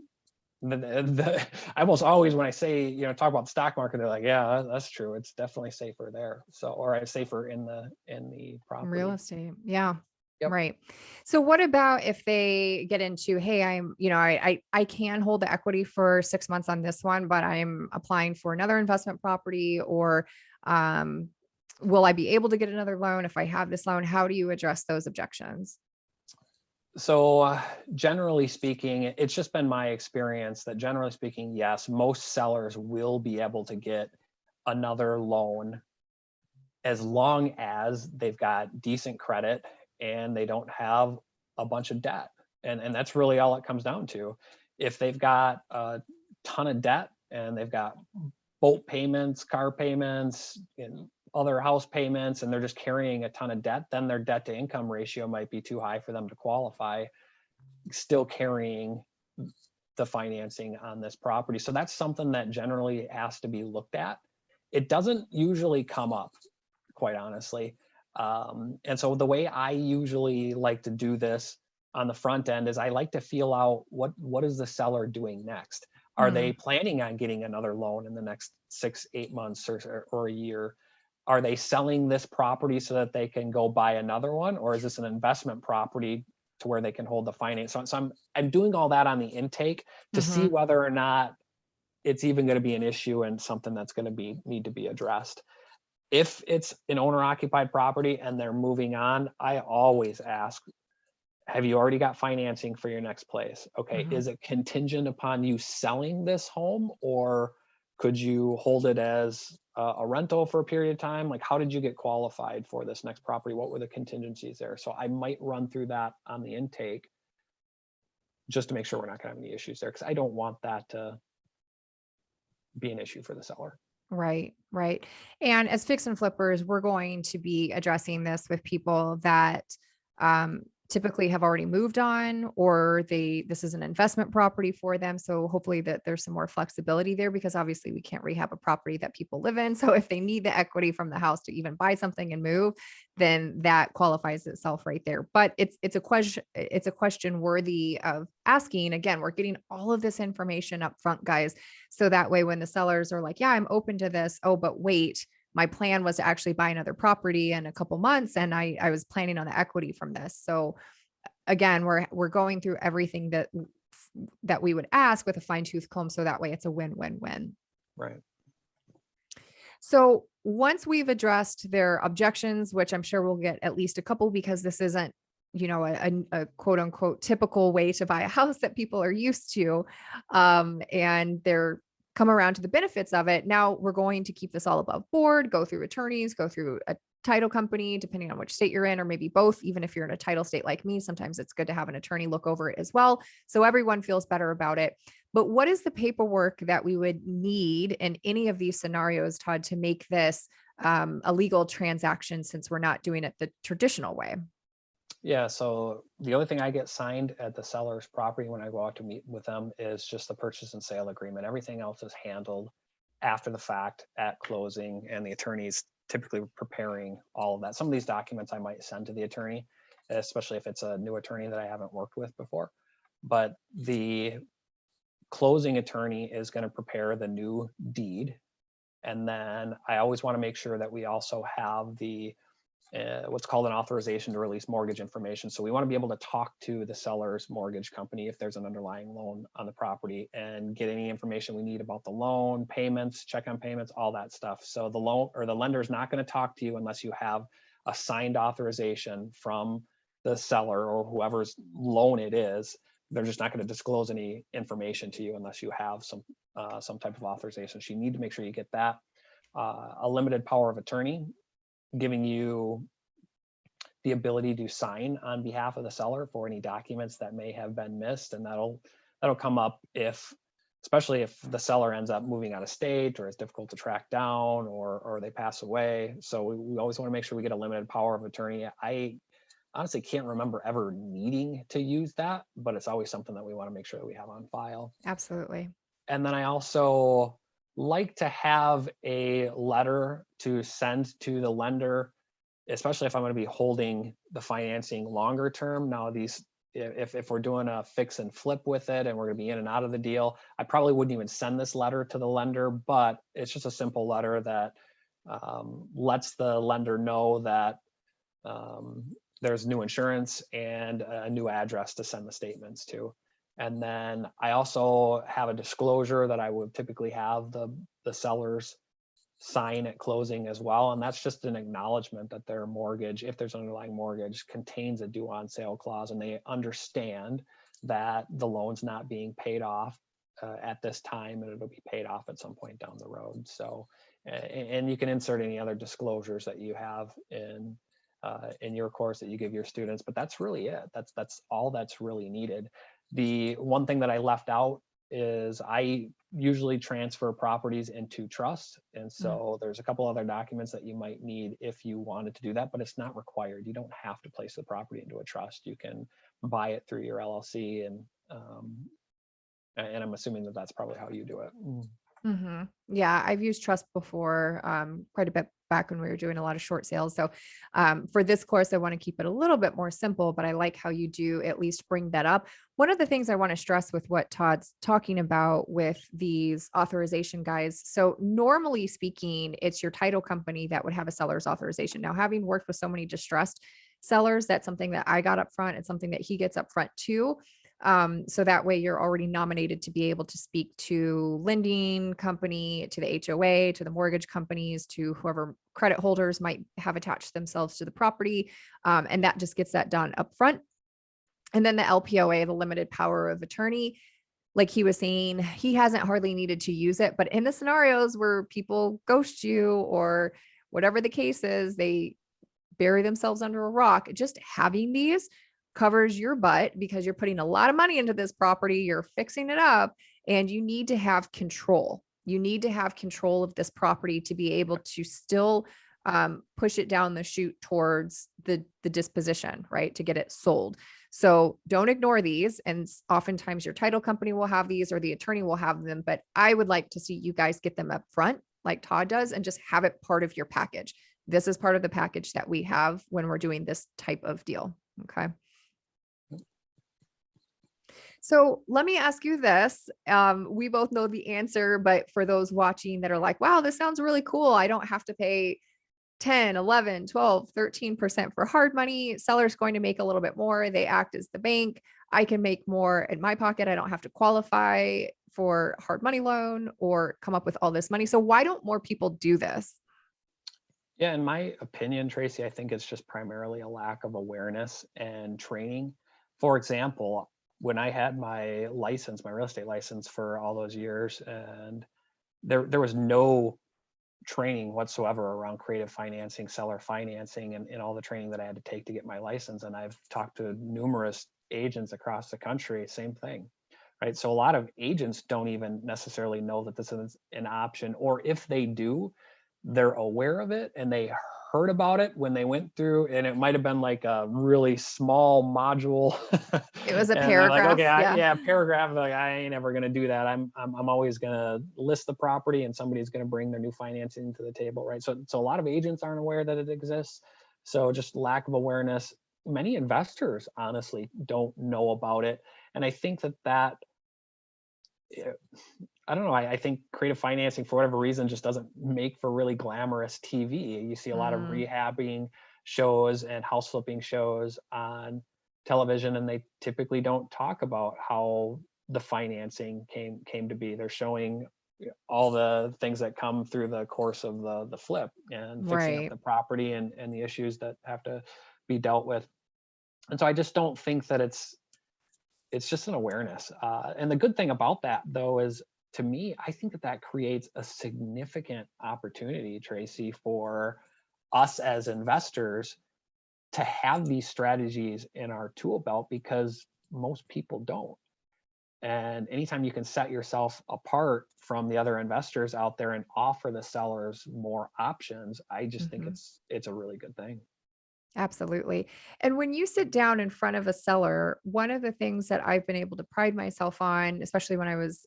I almost always, when I say, talk about the stock market, they're like, yeah, that's true. It's definitely safer there. So, or safer in the Real property. estate. Yeah. Yep. Right. So what about if they get into, hey, I can hold the equity for 6 months on this one, but I'm applying for another investment property, or um, will I be able to get another loan if I have this loan? How do you address those objections? So, generally speaking, it's just been my experience that generally speaking, yes, most sellers will be able to get another loan as long as they've got decent credit and they don't have a bunch of debt. And that's really all it comes down to. If they've got a ton of debt and they've got boat payments, car payments, and other house payments, and they're just carrying a ton of debt, then their debt to income ratio might be too high for them to qualify, still carrying the financing on this property. So that's something that generally has to be looked at. It doesn't usually come up, quite honestly. And so the way I usually like to do this on the front end is I like to feel out what is the seller doing next. Are they Mm. planning on getting another loan in the next 6, 8 months or a year? Are they selling this property so that they can go buy another one, or is this an investment property to where they can hold the finance? So I'm doing all that on the intake to see Hmm. whether or not it's even going to be an issue and something that's going to need to be addressed. If it's an owner occupied property and they're moving on, I always ask, have you already got financing for your next place? Okay, Hmm. is it contingent upon you selling this home, or could you hold it as a rental for a period of time? Like, how did you get qualified for this next property? What were the contingencies there? So I might run through that on the intake just to make sure we're not going to have any issues there, because I don't want that to be an issue for the seller. Right, right. And as fix and flippers, we're going to be addressing this with people that typically have already moved on, or this is an investment property for them. So hopefully that there's some more flexibility there, because obviously we can't rehab a property that people live in. So if they need the equity from the house to even buy something and move, then that qualifies itself right there. But it's a question worthy of asking. Again, we're getting all of this information up front, guys, so that way, when the sellers are like, yeah, I'm open to this. Oh, but wait, my plan was to actually buy another property in a couple months. And I was planning on the equity from this. So again, we're going through everything that that we would ask with a fine tooth comb. So that way it's a win-win-win. Right. So once we've addressed their objections, which I'm sure we'll get at least a couple, because this isn't, a quote unquote typical way to buy a house that people are used to. And they're come around to the benefits of it. Now we're going to keep this all above board, go through attorneys, go through a title company, depending on which state you're in, or maybe both. Even if you're in a title state like me, sometimes it's good to have an attorney look over it as well, so everyone feels better about it. But what is the paperwork that we would need in any of these scenarios, Todd, to make this a legal transaction, since we're not doing it the traditional way? Yeah, so the only thing I get signed at the seller's property when I go out to meet with them is just the purchase and sale agreement. Everything else is handled after the fact at closing, and the attorney's typically preparing all of that. Some of these documents I might send to the attorney, especially if it's a new attorney that I haven't worked with before. But the closing attorney is going to prepare the new deed. And then I always want to make sure that we also have the what's called an authorization to release mortgage information. So we want to be able to talk to the seller's mortgage company if there's an underlying loan on the property, and get any information we need about the loan, payments, check on payments, all that stuff. So the loan or the lender is not going to talk to you unless you have a signed authorization from the seller or whoever's loan it is. They're just not going to disclose any information to you unless you have some type of authorization. So you need to make sure you get that. A limited power of attorney, giving you the ability to sign on behalf of the seller for any documents that may have been missed. And that'll come up especially if the seller ends up moving out of state, or it's difficult to track down, or they pass away. So we always want to make sure we get a limited power of attorney. I honestly can't remember ever needing to use that, but it's always something that we want to make sure that we have on file. Absolutely. And then I also like to have a letter to send to the lender, especially if I'm going to be holding the financing longer term. Now, if we're doing a fix and flip with it and we're going to be in and out of the deal, I probably wouldn't even send this letter to the lender, but it's just a simple letter that lets the lender know that there's new insurance and a new address to send the statements to. And then I also have a disclosure that I would typically have the sellers sign at closing as well. And that's just an acknowledgement that their mortgage, if there's an underlying mortgage, contains a due on sale clause, and they understand that the loan's not being paid off at this time, and it'll be paid off at some point down the road. So, and you can insert any other disclosures that you have in your course that you give your students, but that's really it. That's all that's really needed. The one thing that I left out is I usually transfer properties into trust. And so there's a couple other documents that you might need if you wanted to do that, but it's not required. You don't have to place the property into a trust. You can buy it through your LLC, and I'm assuming that that's probably how you do it. Mm-hmm. Yeah, I've used trust before, quite a bit back when we were doing a lot of short sales. So for this course, I want to keep it a little bit more simple, but I like how you do at least bring that up. One of the things I want to stress with what Todd's talking about with these authorization guys. So normally speaking, it's your title company that would have a seller's authorization. Now, having worked with so many distressed sellers, that's something that I got up front. It's something that he gets up front too. So that way you're already nominated to be able to speak to lending company, to the HOA, to the mortgage companies, to whoever credit holders might have attached themselves to the property. And that just gets that done up front. And then the LPOA, the limited power of attorney, like he was saying, he hasn't hardly needed to use it, but in the scenarios where people ghost you or whatever the case is, they bury themselves under a rock, just having these covers your butt, because you're putting a lot of money into this property, you're fixing it up, and you need to have control. You need to have control of this property to be able to still push it down the chute towards the disposition, right? To get it sold. So don't ignore these. And oftentimes your title company will have these or the attorney will have them, but I would like to see you guys get them up front like Todd does and just have it part of your package. This is part of the package that we have when we're doing this type of deal. Okay. So let me ask you this. We both know the answer, but for those watching that are like, wow, this sounds really cool. I don't have to pay 10, 11, 12, 13% for hard money. Seller's going to make a little bit more. They act as the bank. I can make more in my pocket. I don't have to qualify for hard money loan or come up with all this money. So why don't more people do this? Yeah, in my opinion, Tracy, I think it's just primarily a lack of awareness and training. For example, when I had my license, my real estate license for all those years, and there was no training whatsoever around creative financing, seller financing, and all the training that I had to take to get my license. And I've talked to numerous agents across the country, same thing, right? So a lot of agents don't even necessarily know that this is an option, or if they do, they're aware of it and they heard about it when they went through, and it might have been like a really small module. It was a And they're like, okay, paragraph. Yeah. yeah, paragraph. Like, I ain't ever gonna do that. I'm always gonna list the property, and somebody's gonna bring their new financing to the table, right? So a lot of agents aren't aware that it exists. So just lack of awareness. Many investors honestly don't know about it, and I think that I don't know. I think creative financing, for whatever reason, just doesn't make for really glamorous TV. You see a lot of Mm, rehabbing shows and house flipping shows on television, and they typically don't talk about how the financing came to be. They're showing all the things that come through the course of the flip and fixing up right. the property and the issues that have to be dealt with. And so I just don't think that it's just an awareness. And the good thing about that, though, is to me, I think that creates a significant opportunity, Tracy, for us as investors to have these strategies in our tool belt, because most people don't. And anytime you can set yourself apart from the other investors out there and offer the sellers more options, I just think Mhm. it's a really good thing. Absolutely. And when you sit down in front of a seller, one of the things that I've been able to pride myself on, especially when I was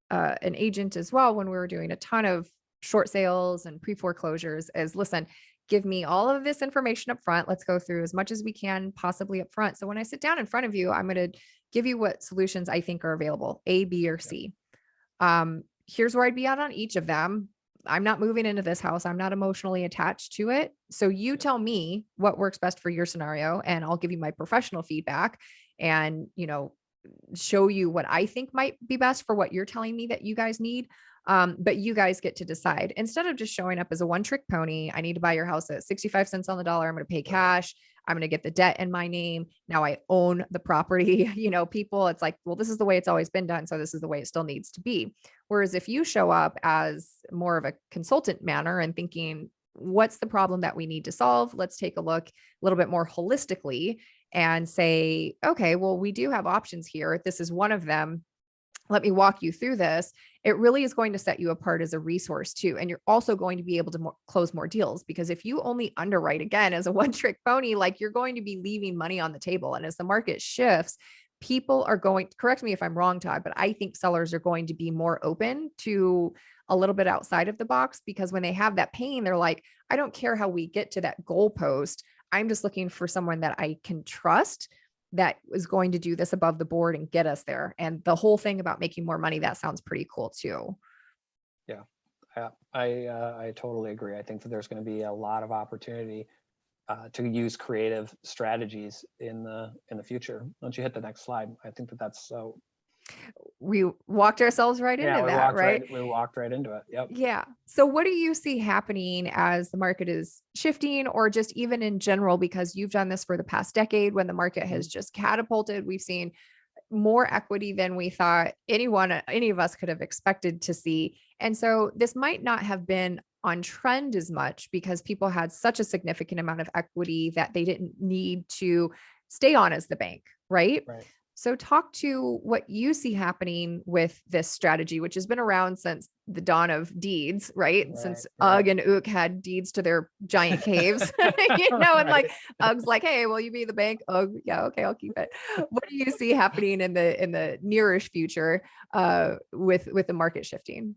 an agent as well, when we were doing a ton of short sales and pre foreclosures, is listen, give me all of this information up front. Let's go through as much as we can possibly up front. So when I sit down in front of you, I'm going to give you what solutions I think are available, A, B, or Yep. C. Here's where I'd be at on each of them. I'm not moving into this house. I'm not emotionally attached to it. So you Yep. tell me what works best for your scenario, and I'll give you my professional feedback and, show you what I think might be best for what you're telling me that you guys need. But you guys get to decide instead of just showing up as a one trick pony. I need to buy your house at 65 cents on the dollar. I'm going to pay Right. cash. I'm going to get the debt in my name. Now I own the property. People, it's like, well, this is the way it's always been done. So this is the way it still needs to be. Whereas if you show up as more of a consultant manner and thinking, what's the problem that we need to solve? Let's take a look a little bit more holistically and say, okay, well, we do have options here. This is one of them. Let me walk you through this. It really is going to set you apart as a resource too. And you're also going to be able to close more deals, because if you only underwrite again as a one trick pony, like, you're going to be leaving money on the table. And as the market shifts, people are going, correct me if I'm wrong, Todd, but I think sellers are going to be more open to a little bit outside of the box, because when they have that pain, they're like, I don't care how we get to that goalpost. I'm just looking for someone that I can trust that is going to do this above the board and get us there. And the whole thing about making more money, that sounds pretty cool too. Yeah. Yeah. I totally agree. I think that there's going to be a lot of opportunity to use creative strategies in the future. Once you hit the next slide, I think that's so. We walked ourselves right Yeah, into that, right? we walked right into it. Yep. Yeah. So what do you see happening as the market is shifting, or just even in general, because you've done this for the past decade when the market has Mhm. just catapulted? We've seen more equity than we thought any of us could have expected to see. And so this might not have been on trend as much because people had such a significant amount of equity that they didn't need to stay on as the bank, right? Right. So talk to what you see happening with this strategy, which has been around since the dawn of deeds, right? Right. Since Right. Ugg and Ook had deeds to their giant caves, and like Right. Ugg's like, hey, will you be the bank? Ugg, yeah, okay, I'll keep it. What do you see happening in the nearish future with the market shifting?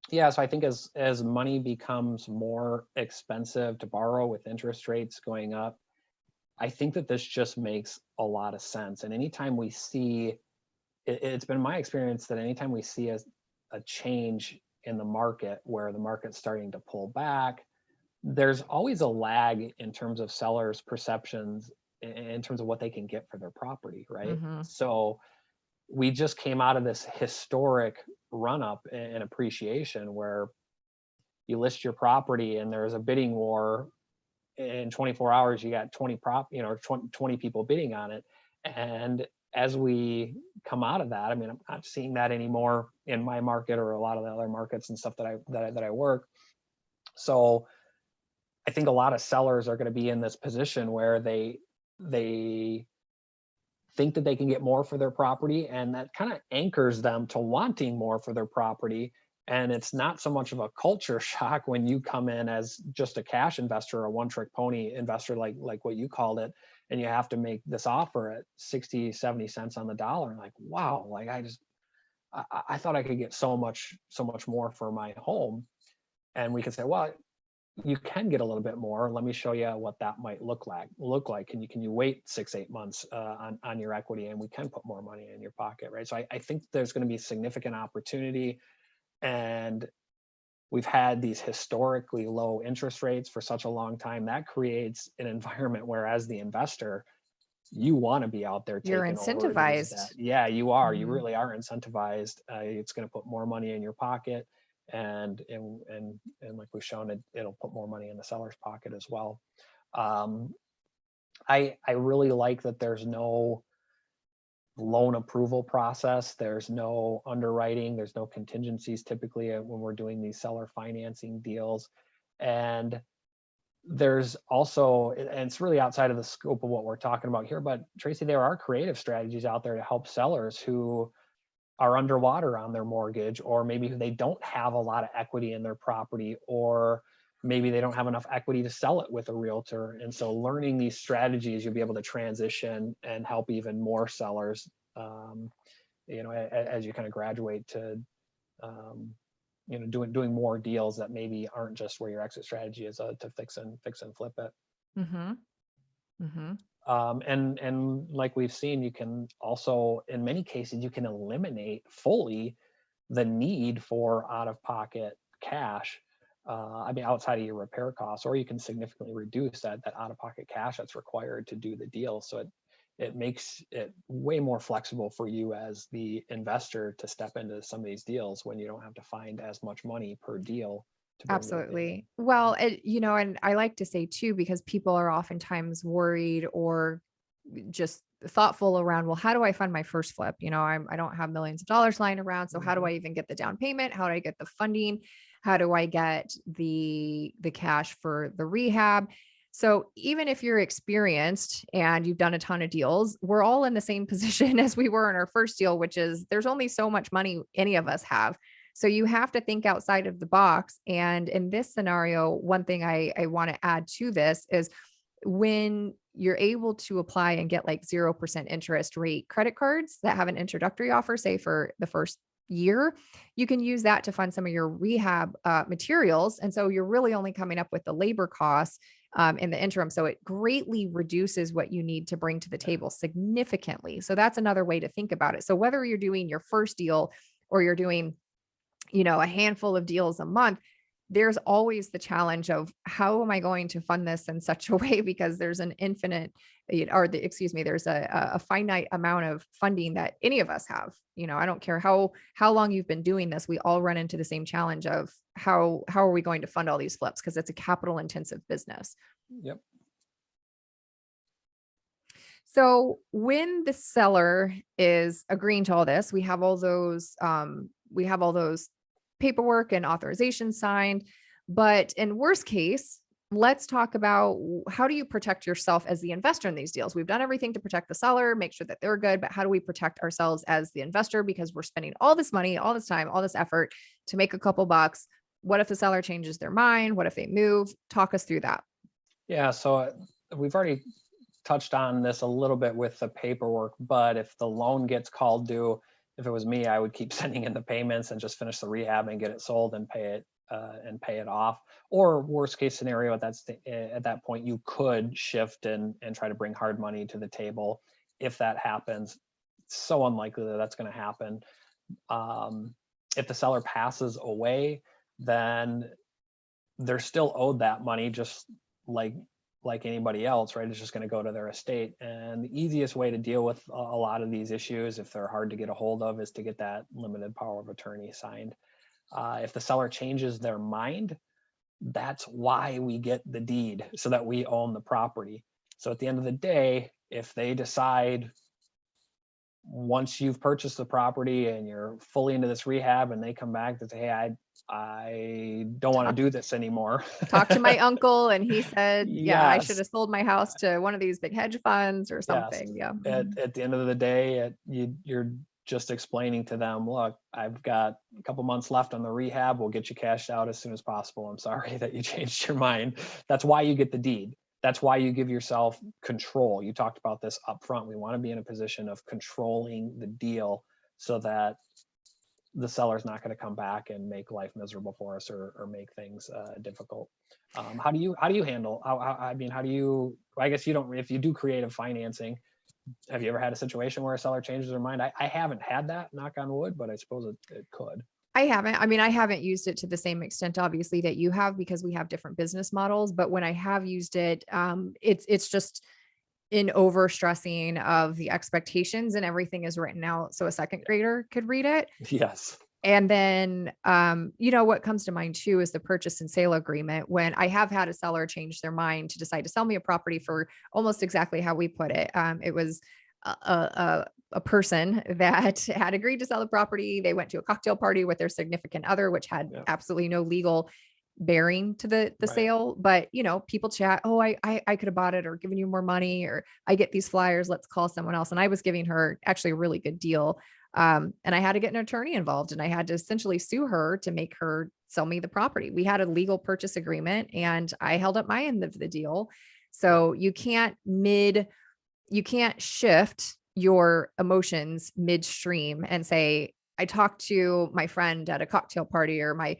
Yeah. So I think as money becomes more expensive to borrow with interest rates going up, I think that this just makes a lot of sense. And anytime we see, it's been my experience that anytime we see a change in the market where the market's starting to pull back, there's always a lag in terms of sellers' perceptions in terms of what they can get for their property, right? Mm-hmm. So we just came out of this historic run up in appreciation where you list your property and there's a bidding war. In 24 hours you got 20 people bidding on it. And as we come out of that, I mean, I'm not seeing that anymore in my market or a lot of the other markets and stuff that I work. So I think a lot of sellers are going to be in this position where they think that they can get more for their property, and that kind of anchors them to wanting more for their property. And it's not so much of a culture shock when you come in as just a cash investor, a one-trick pony investor, like what you called it, and you have to make this offer at 60-70 cents on the dollar. And like, wow, like I thought I could get so much more for my home. And we could say, well, you can get a little bit more. Let me show you what that might look like. Can you wait 6-8 months on your equity, and we can put more money in your pocket, right? So I think there's going to be significant opportunity, and we've had these historically low interest rates for such a long time. That creates an environment where, as the investor, you want to be out there You're taking over these incentivized. debt. Yeah, you are. You Mm-hmm. really are incentivized. It's going to put more money in your pocket, and like we've shown, it'll put more money in the seller's pocket as well. I really like that there's no loan approval process. There's no underwriting. There's no contingencies typically when we're doing these seller financing deals. And there's also, and it's really outside of the scope of what we're talking about here, but Tracy, there are creative strategies out there to help sellers who are underwater on their mortgage, or maybe they don't have a lot of equity in their property, or maybe they don't have enough equity to sell it with a realtor. And so learning these strategies, you'll be able to transition and help even more sellers, as you kind of graduate to, doing more deals that maybe aren't just where your exit strategy is to fix and flip it. Mm-hmm. Mm-hmm. And like we've seen, you can also, in many cases, you can eliminate fully the need for out-of-pocket cash. I mean, outside of your repair costs, or you can significantly reduce that out-of-pocket cash that's required to do the deal. So it makes it way more flexible for you as the investor to step into some of these deals when you don't have to find as much money per deal to bring to the table. Absolutely. Well, and I like to say too, because people are oftentimes worried or just thoughtful around, well, how do I fund my first flip? I don't have millions of dollars lying around. So how do I even get the down payment? How do I get the funding? How do I get the cash for the rehab? So even if you're experienced and you've done a ton of deals, we're all in the same position as we were in our first deal, which is there's only so much money any of us have. So you have to think outside of the box. And in this scenario, one thing I want to add to this is when you're able to apply and get like 0% interest rate credit cards that have an introductory offer, say for the first year, you can use that to fund some of your rehab materials. And so you're really only coming up with the labor costs in the interim. So it greatly reduces what you need to bring to the table significantly. So that's another way to think about it. So whether you're doing your first deal or you're doing a handful of deals a month, there's always the challenge of how am I going to fund this in such a way, because there's an infinite, there's a finite amount of funding that any of us have. I don't care how long you've been doing this, we all run into the same challenge of how are we going to fund all these flips, because it's a capital intensive business. Yep. So when the seller is agreeing to all this, we have all those paperwork and authorization signed. But in worst case, let's talk about how do you protect yourself as the investor in these deals? We've done everything to protect the seller, make sure that they're good, but how do we protect ourselves as the investor? Because we're spending all this money, all this time, all this effort to make a couple bucks. What if the seller changes their mind? What if they move? Talk us through that. Yeah, so we've already touched on this a little bit with the paperwork, but if the loan gets called due, if it was me, I would keep sending in the payments and just finish the rehab and get it sold and pay it off. Or worst case scenario, at that point, you could shift and try to bring hard money to the table. If that happens, it's so unlikely that that's going to happen. If the seller passes away, then they're still owed that money, just like anybody else, right? It's just going to go to their estate. And the easiest way to deal with a lot of these issues, if they're hard to get a hold of, is to get that limited power of attorney signed. If the seller changes their mind, that's why we get the deed, so that we own the property. So at the end of the day, if they decide, once you've purchased the property and you're fully into this rehab, and they come back and say, hey, I don't want to do this anymore. Talk to my uncle and he said, yeah, I should Yes. have sold my house to one of these big hedge funds or Yes. something. Yeah. At the end of the day, you're just explaining to them, look, I've got a couple months left on the rehab. We'll get you cashed out as soon as possible. I'm sorry that you changed your mind. That's why you get the deed. That's why you give yourself control. You talked about this up front. We want to be in a position of controlling the deal, so that the seller's not going to come back and make life miserable for us, or make things difficult. How do you handle, I mean, how do you, I guess you don't, if you do creative financing, have you ever had a situation where a seller changes their mind? I haven't had that, knock on wood, but I suppose it could. I haven't. I mean, I haven't used it to the same extent, obviously, that you have, because we have different business models. But when I have used it, it's just an over stressing of the expectations, and everything is written out so a second grader could read it. Yes. And then, what comes to mind too is the purchase and sale agreement. When I have had a seller change their mind to decide to sell me a property for almost exactly how we put it. It was a person that had agreed to sell the property. They went to a cocktail party with their significant other, which had absolutely no legal bearing to the Right. sale. But, people chat, oh, I could have bought it or given you more money, or I get these flyers, let's call someone else. And I was giving her actually a really good deal. And I had to get an attorney involved, and I had to essentially sue her to make her sell me the property. We had a legal purchase agreement, and I held up my end of the deal. So you can't shift your emotions midstream and say, I talked to my friend at a cocktail party, or my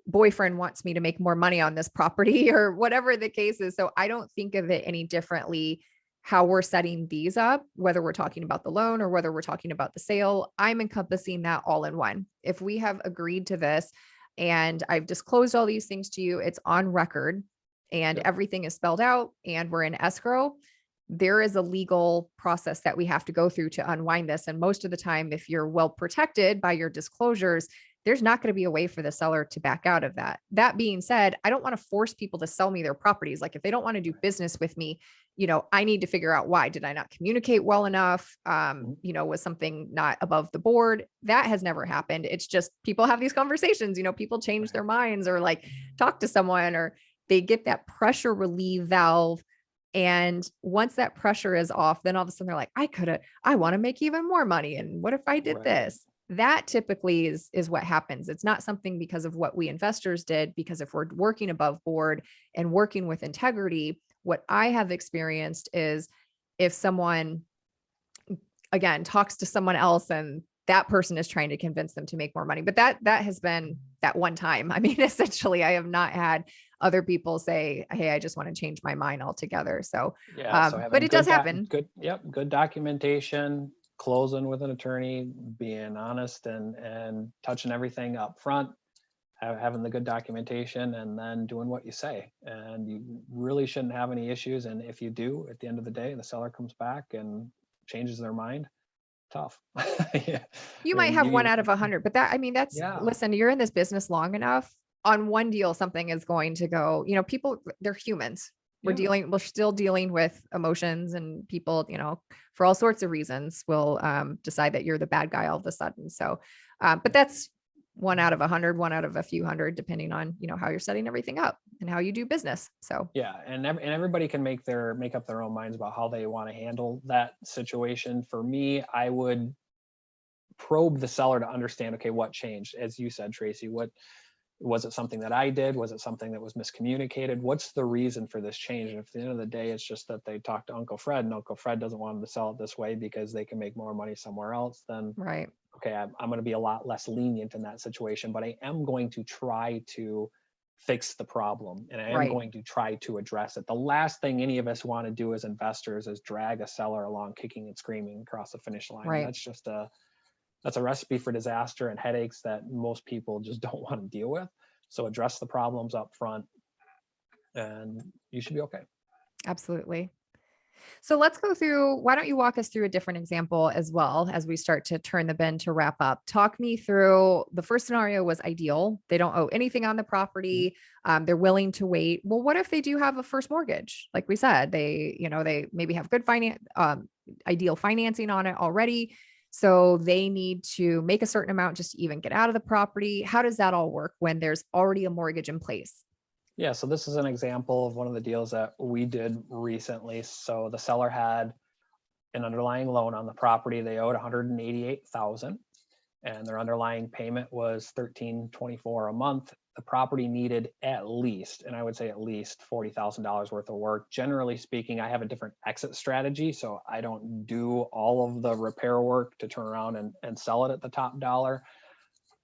boyfriend wants me to make more money on this property, or whatever the case is. So I don't think of it any differently how we're setting these up, whether we're talking about the loan or whether we're talking about the sale. I'm encompassing that all in one. If we have agreed to this and I've disclosed all these things to you, it's on record and everything is spelled out, and we're in escrow, there is a legal process that we have to go through to unwind this. And most of the time, if you're well protected by your disclosures, there's not going to be a way for the seller to back out of that. That being said, I don't want to force people to sell me their properties. Like, if they don't want to do business with me, I need to figure out why. Did I not communicate well enough? Was something not above the board? That has never happened. It's just people have these conversations, people change their minds, or like talk to someone, or they get that pressure relief valve. And once that pressure is off, then all of a sudden they're like, I want to make even more money. And what if I did this? That typically is what happens. It's not something because of what we investors did, because if we're working above board and working with integrity, what I have experienced is if someone, again, talks to someone else and that person is trying to convince them to make more money. But that has been that one time. I mean, essentially, I have not had other people say, hey, I just want to change my mind altogether. So, but it does happen. Good documentation, closing with an attorney, being honest and touching everything up front, having the good documentation, and then doing what you say. And you really shouldn't have any issues. And if you do, at the end of the day, the seller comes back and changes their mind, tough. You might have 1 out of 100, but listen, you're in this business long enough. On one deal, something is going to go, people, they're humans. We're still dealing with emotions, and people, for all sorts of reasons will decide that you're the bad guy all of a sudden. So, but that's 1 out of 100, 1 out of a few hundred, depending on, how you're setting everything up and how you do business. So, and everybody can make up their own minds about how they want to handle that situation. For me, I would probe the seller to understand, okay, what changed? As you said, Tracy, what was it, something that I did? Was it something that was miscommunicated? What's the reason for this change? And if at the end of the day, it's just that they talked to Uncle Fred, and Uncle Fred doesn't want them to sell it this way because they can make more money somewhere else, then okay, I'm going to be a lot less lenient in that situation, but I am going to try to fix the problem, and I am going to try to address it. The last thing any of us want to do as investors is drag a seller along kicking and screaming across the finish line. That's just that's a recipe for disaster and headaches that most people just don't want to deal with. So address the problems up front, and you should be okay. Absolutely. So let's go through. Why don't you walk us through a different example as well as we start to turn the bend to wrap up? Talk me through the first scenario was ideal. They don't owe anything on the property. They're willing to wait. Well, what if they do have a first mortgage? Like we said, they maybe have good ideal financing on it already. So they need to make a certain amount just to even get out of the property. How does that all work when there's already a mortgage in place? Yeah, so this is an example of one of the deals that we did recently. So the seller had an underlying loan on the property. They owed 188,000 and their underlying payment was 1324 a month. The property needed at least, and I would say at least $40,000 worth of work. Generally speaking, I have a different exit strategy, so I don't do all of the repair work to turn around and sell it at the top dollar.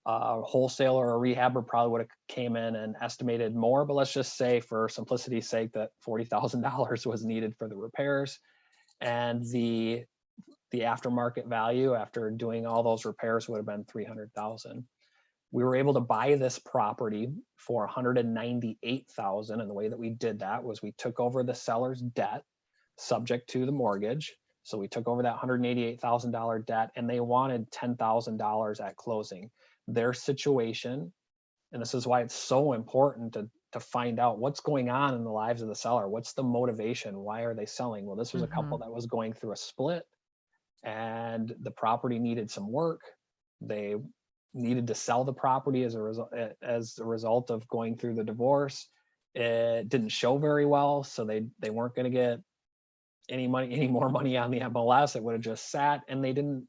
A wholesaler or a rehabber probably would have came in and estimated more, but let's just say for simplicity's sake that $40,000 was needed for the repairs, and the aftermarket value after doing all those repairs would have been 300,000. We were able to buy this property for 198,000, and the way that we did that was we took over the seller's debt subject to the mortgage. So we took over that $188,000 debt, and they wanted $10,000 at closing. Their situation, and this is why it's so important to find out what's going on in the lives of the seller. What's the motivation? Why are they selling? Well, this was a couple that was going through a split, and the property needed some work. They needed to sell the property as a result of going through the divorce. It didn't show very well, so they weren't going to get any more money on the MLS. It would have just sat, and they didn't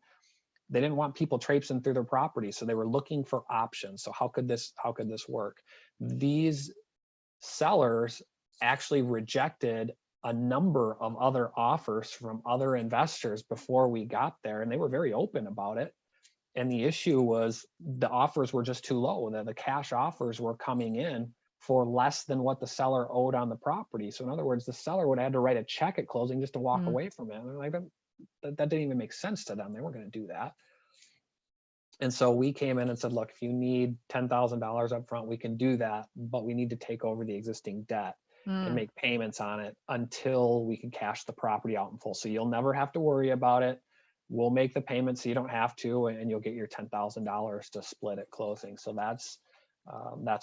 want people traipsing through their property, so they were looking for options. So how could this work? These sellers actually rejected a number of other offers from other investors before we got there, and they were very open about it. And the issue was the offers were just too low. The cash offers were coming in for less than what the seller owed on the property. So in other words, the seller would have had to write a check at closing just to walk away from it. And like, that didn't even make sense to them. They weren't going to do that. And so we came in and said, look, if you need $10,000 up front, we can do that, but we need to take over the existing debt and make payments on it until we can cash the property out in full. So you'll never have to worry about it. We'll make the payment so you don't have to, and you'll get your $10,000 to split at closing. So that's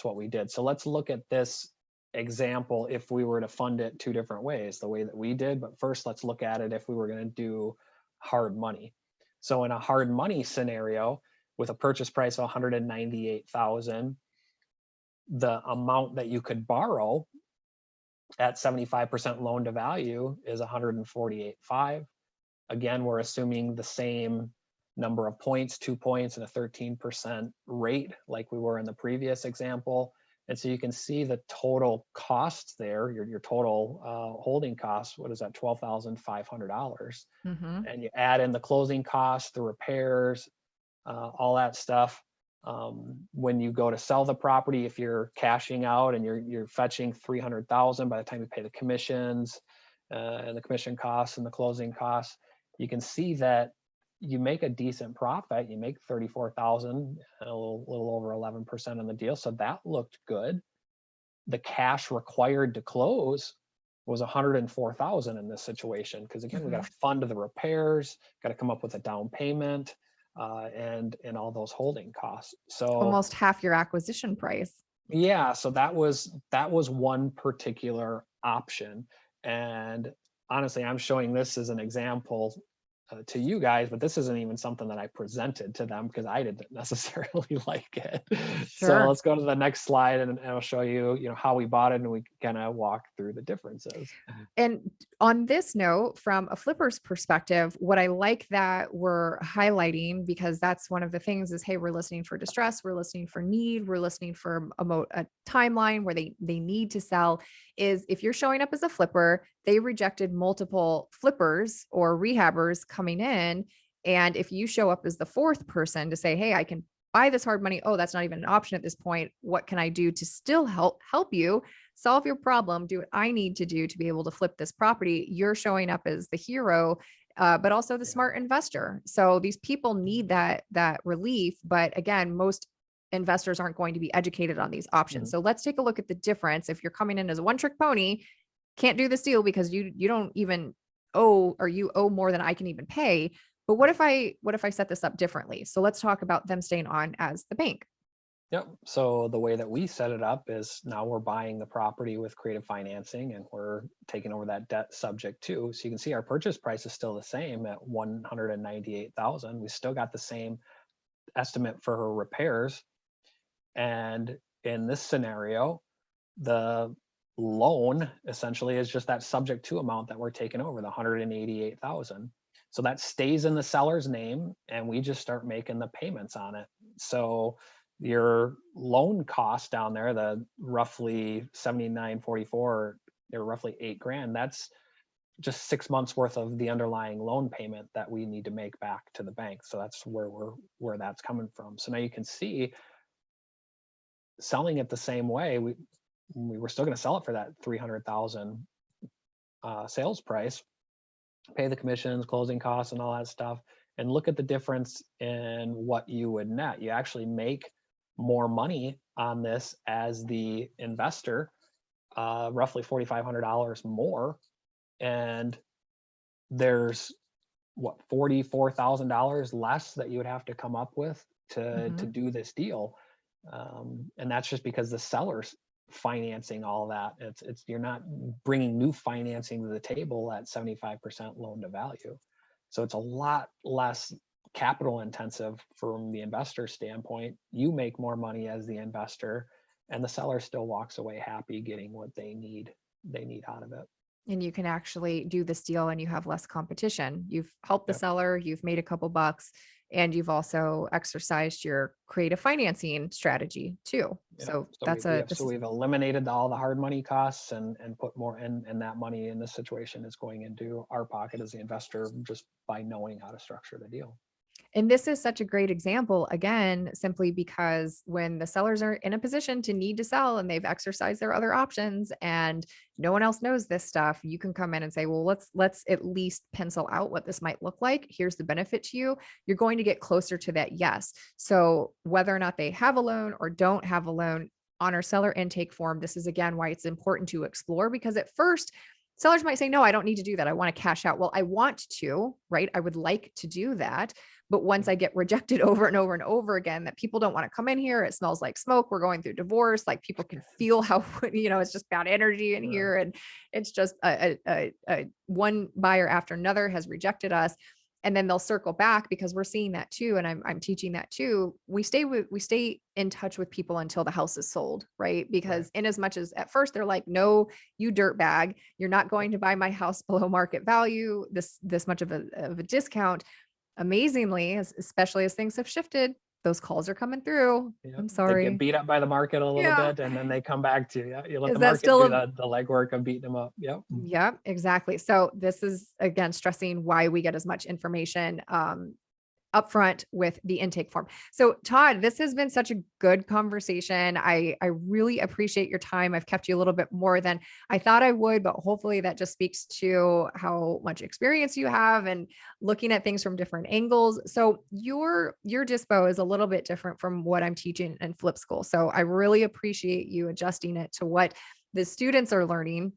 what we did. So let's look at this example if we were to fund it two different ways, the way that we did. But first, let's look at it if we were going to do hard money. So in a hard money scenario, with a purchase price of 198,000, the amount that you could borrow at 75% loan to value is 148.5. Again, we're assuming the same number of points, 2 points, and a 13% rate like we were in the previous example. And so you can see the total costs there, your total holding costs, what is that, $12,500. And you add in the closing costs, the repairs, all that stuff. When you go to sell the property, if you're cashing out and you're fetching 300,000 by the time you pay the commissions and the commission costs and the closing costs, you can see that you make a decent profit. You make 34,000, a little over 11% on the deal. So that looked good. The cash required to close was 104,000 in this situation, because again, we got to fund the repairs, got to come up with a down payment, and all those holding costs. So almost half your acquisition price. Yeah, so that was one particular option. And honestly, I'm showing this as an example to you guys, but this isn't even something that I presented to them because I didn't necessarily like it. So let's go to the next slide, and I'll show you, how we bought it, and we kind of walk through the differences. And on this note, from a flipper's perspective, what I like that we're highlighting, because that's one of the things is, hey, we're listening for distress, we're listening for need, we're listening for a timeline where they need to sell, is if you're showing up as a flipper, they rejected multiple flippers or rehabbers coming in. And if you show up as the fourth person to say, hey, I can buy this hard money. Oh, that's not even an option at this point. What can I do to still help you solve your problem? Do what I need to do to be able to flip this property. You're showing up as the hero, but also the smart investor. So these people need that relief. But again, most investors aren't going to be educated on these options. Mhm. So let's take a look at the difference. If you're coming in as a one trick pony, can't do this deal because you don't even owe, or you owe more than I can even pay. But what if I set this up differently? So let's talk about them staying on as the bank. Yep. So the way that we set it up is now we're buying the property with creative financing and we're taking over that debt subject too. So you can see our purchase price is still the same at 198,000. We still got the same estimate for her repairs. And in this scenario, the loan essentially is just that subject to amount that we're taking over, the 188,000. So that stays in the seller's name and we just start making the payments on it. So your loan cost down there, the roughly 7944, they're roughly 8 grand. That's just 6 months worth of the underlying loan payment that we need to make back to the bank. So that's where that's coming from. So now you can see selling it the same way, we were still going to sell it for that 300,000 sales price, pay the commissions, closing costs, and all that stuff, and look at the difference in what you would net. You actually make more money on this as the investor, roughly $4,500 more, and there's what, $44,000 less that you would have to come up with to Mhm. do this deal. And that's just because the seller's financing all that. It's you're not bringing new financing to the table at 75% loan to value. So it's a lot less capital intensive from the investor standpoint. You make more money as the investor, and the seller still walks away happy getting what they need out of it. And you can actually do this deal and you have less competition. You've helped the Yep. seller, you've made a couple bucks, and you've also exercised your creative financing strategy too. Yeah. So So that's a this is we've eliminated all the hard money costs and put more in, and that money in this situation is going into our pocket as the investor just by knowing how to structure the deal. And this is such a great example, again, simply because when the sellers are in a position to need to sell and they've exercised their other options and no one else knows this stuff, you can come in and say, well, let's at least pencil out what this might look like. Here's the benefit to you. You're going to get closer to that yes. So whether or not they have a loan or don't have a loan, on our seller intake form, this is again why it's important to explore, because at first sellers might say, no, I don't need to do that. I want to cash out. Well, I want to, right? I would like to do that. But once I get rejected over and over and over again, that people don't want to come in here, it smells like smoke. We're going through divorce. Like people can feel how, it's just bad energy in Right. here. And it's just a one buyer after another has rejected us. And then they'll circle back because we're seeing that too. And I'm teaching that too. We stay in touch with people until the house is sold, right? Right. Because in as much as at first they're like, no, you dirtbag, you're not going to buy my house below market value, this much of a discount. Amazingly, especially as things have shifted, those calls are coming through. Yeah, I'm they get sorry. beat up by the market a little Yeah. bit, and then they come back to you. Yeah, you let Is the that market still do a the legwork of beating them up. Yep. Yep, exactly. So this is again stressing why we get as much information upfront with the intake form. So Todd, this has been such a good conversation. I really appreciate your time. I've kept you a little bit more than I thought I would, but hopefully that just speaks to how much experience you have and looking at things from different angles. So your dispo is a little bit different from what I'm teaching in flip school. So I really appreciate you adjusting it to what the students are learning.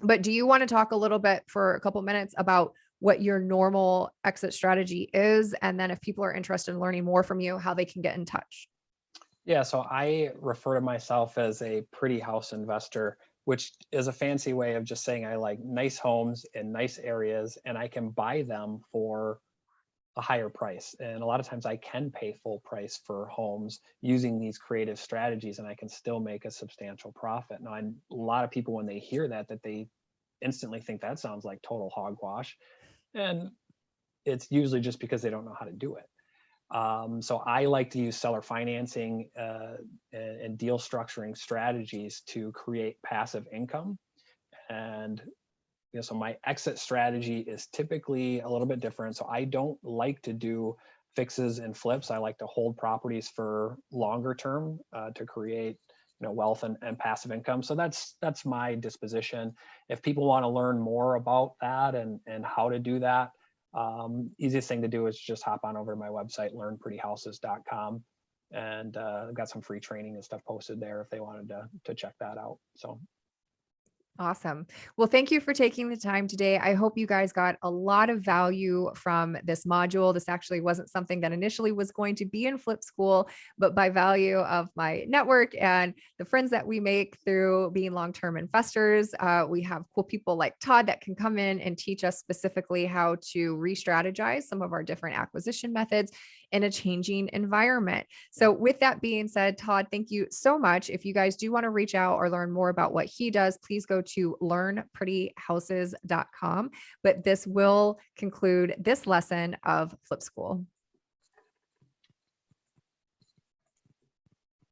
But do you want to talk a little bit for a couple minutes about what your normal exit strategy is? And then if people are interested in learning more from you, how they can get in touch? Yeah, so I refer to myself as a pretty house investor, which is a fancy way of just saying I like nice homes in nice areas and I can buy them for a higher price. And a lot of times I can pay full price for homes using these creative strategies and I can still make a substantial profit. Now, a lot of people, when they hear that they instantly think that sounds like total hogwash. And it's usually just because they don't know how to do it. So I like to use seller financing and deal structuring strategies to create passive income. And so my exit strategy is typically a little bit different. So I don't like to do fixes and flips. I like to hold properties for longer term to create wealth and passive income. So that's my disposition. If people want to learn more about that and how to do that, easiest thing to do is just hop on over to my website, learnprettyhouses.com, and I've got some free training and stuff posted there if they wanted to check that out. So Awesome. Well, thank you for taking the time today. I hope you guys got a lot of value from this module. This actually wasn't something that initially was going to be in Flip School, but by value of my network and the friends that we make through being long-term investors, we have cool people like Todd that can come in and teach us specifically how to re-strategize some of our different acquisition methods in a changing environment. So with that being said, Todd, thank you so much. If you guys do want to reach out or learn more about what he does, please go to learnprettyhouses.com. But this will conclude this lesson of Flip School.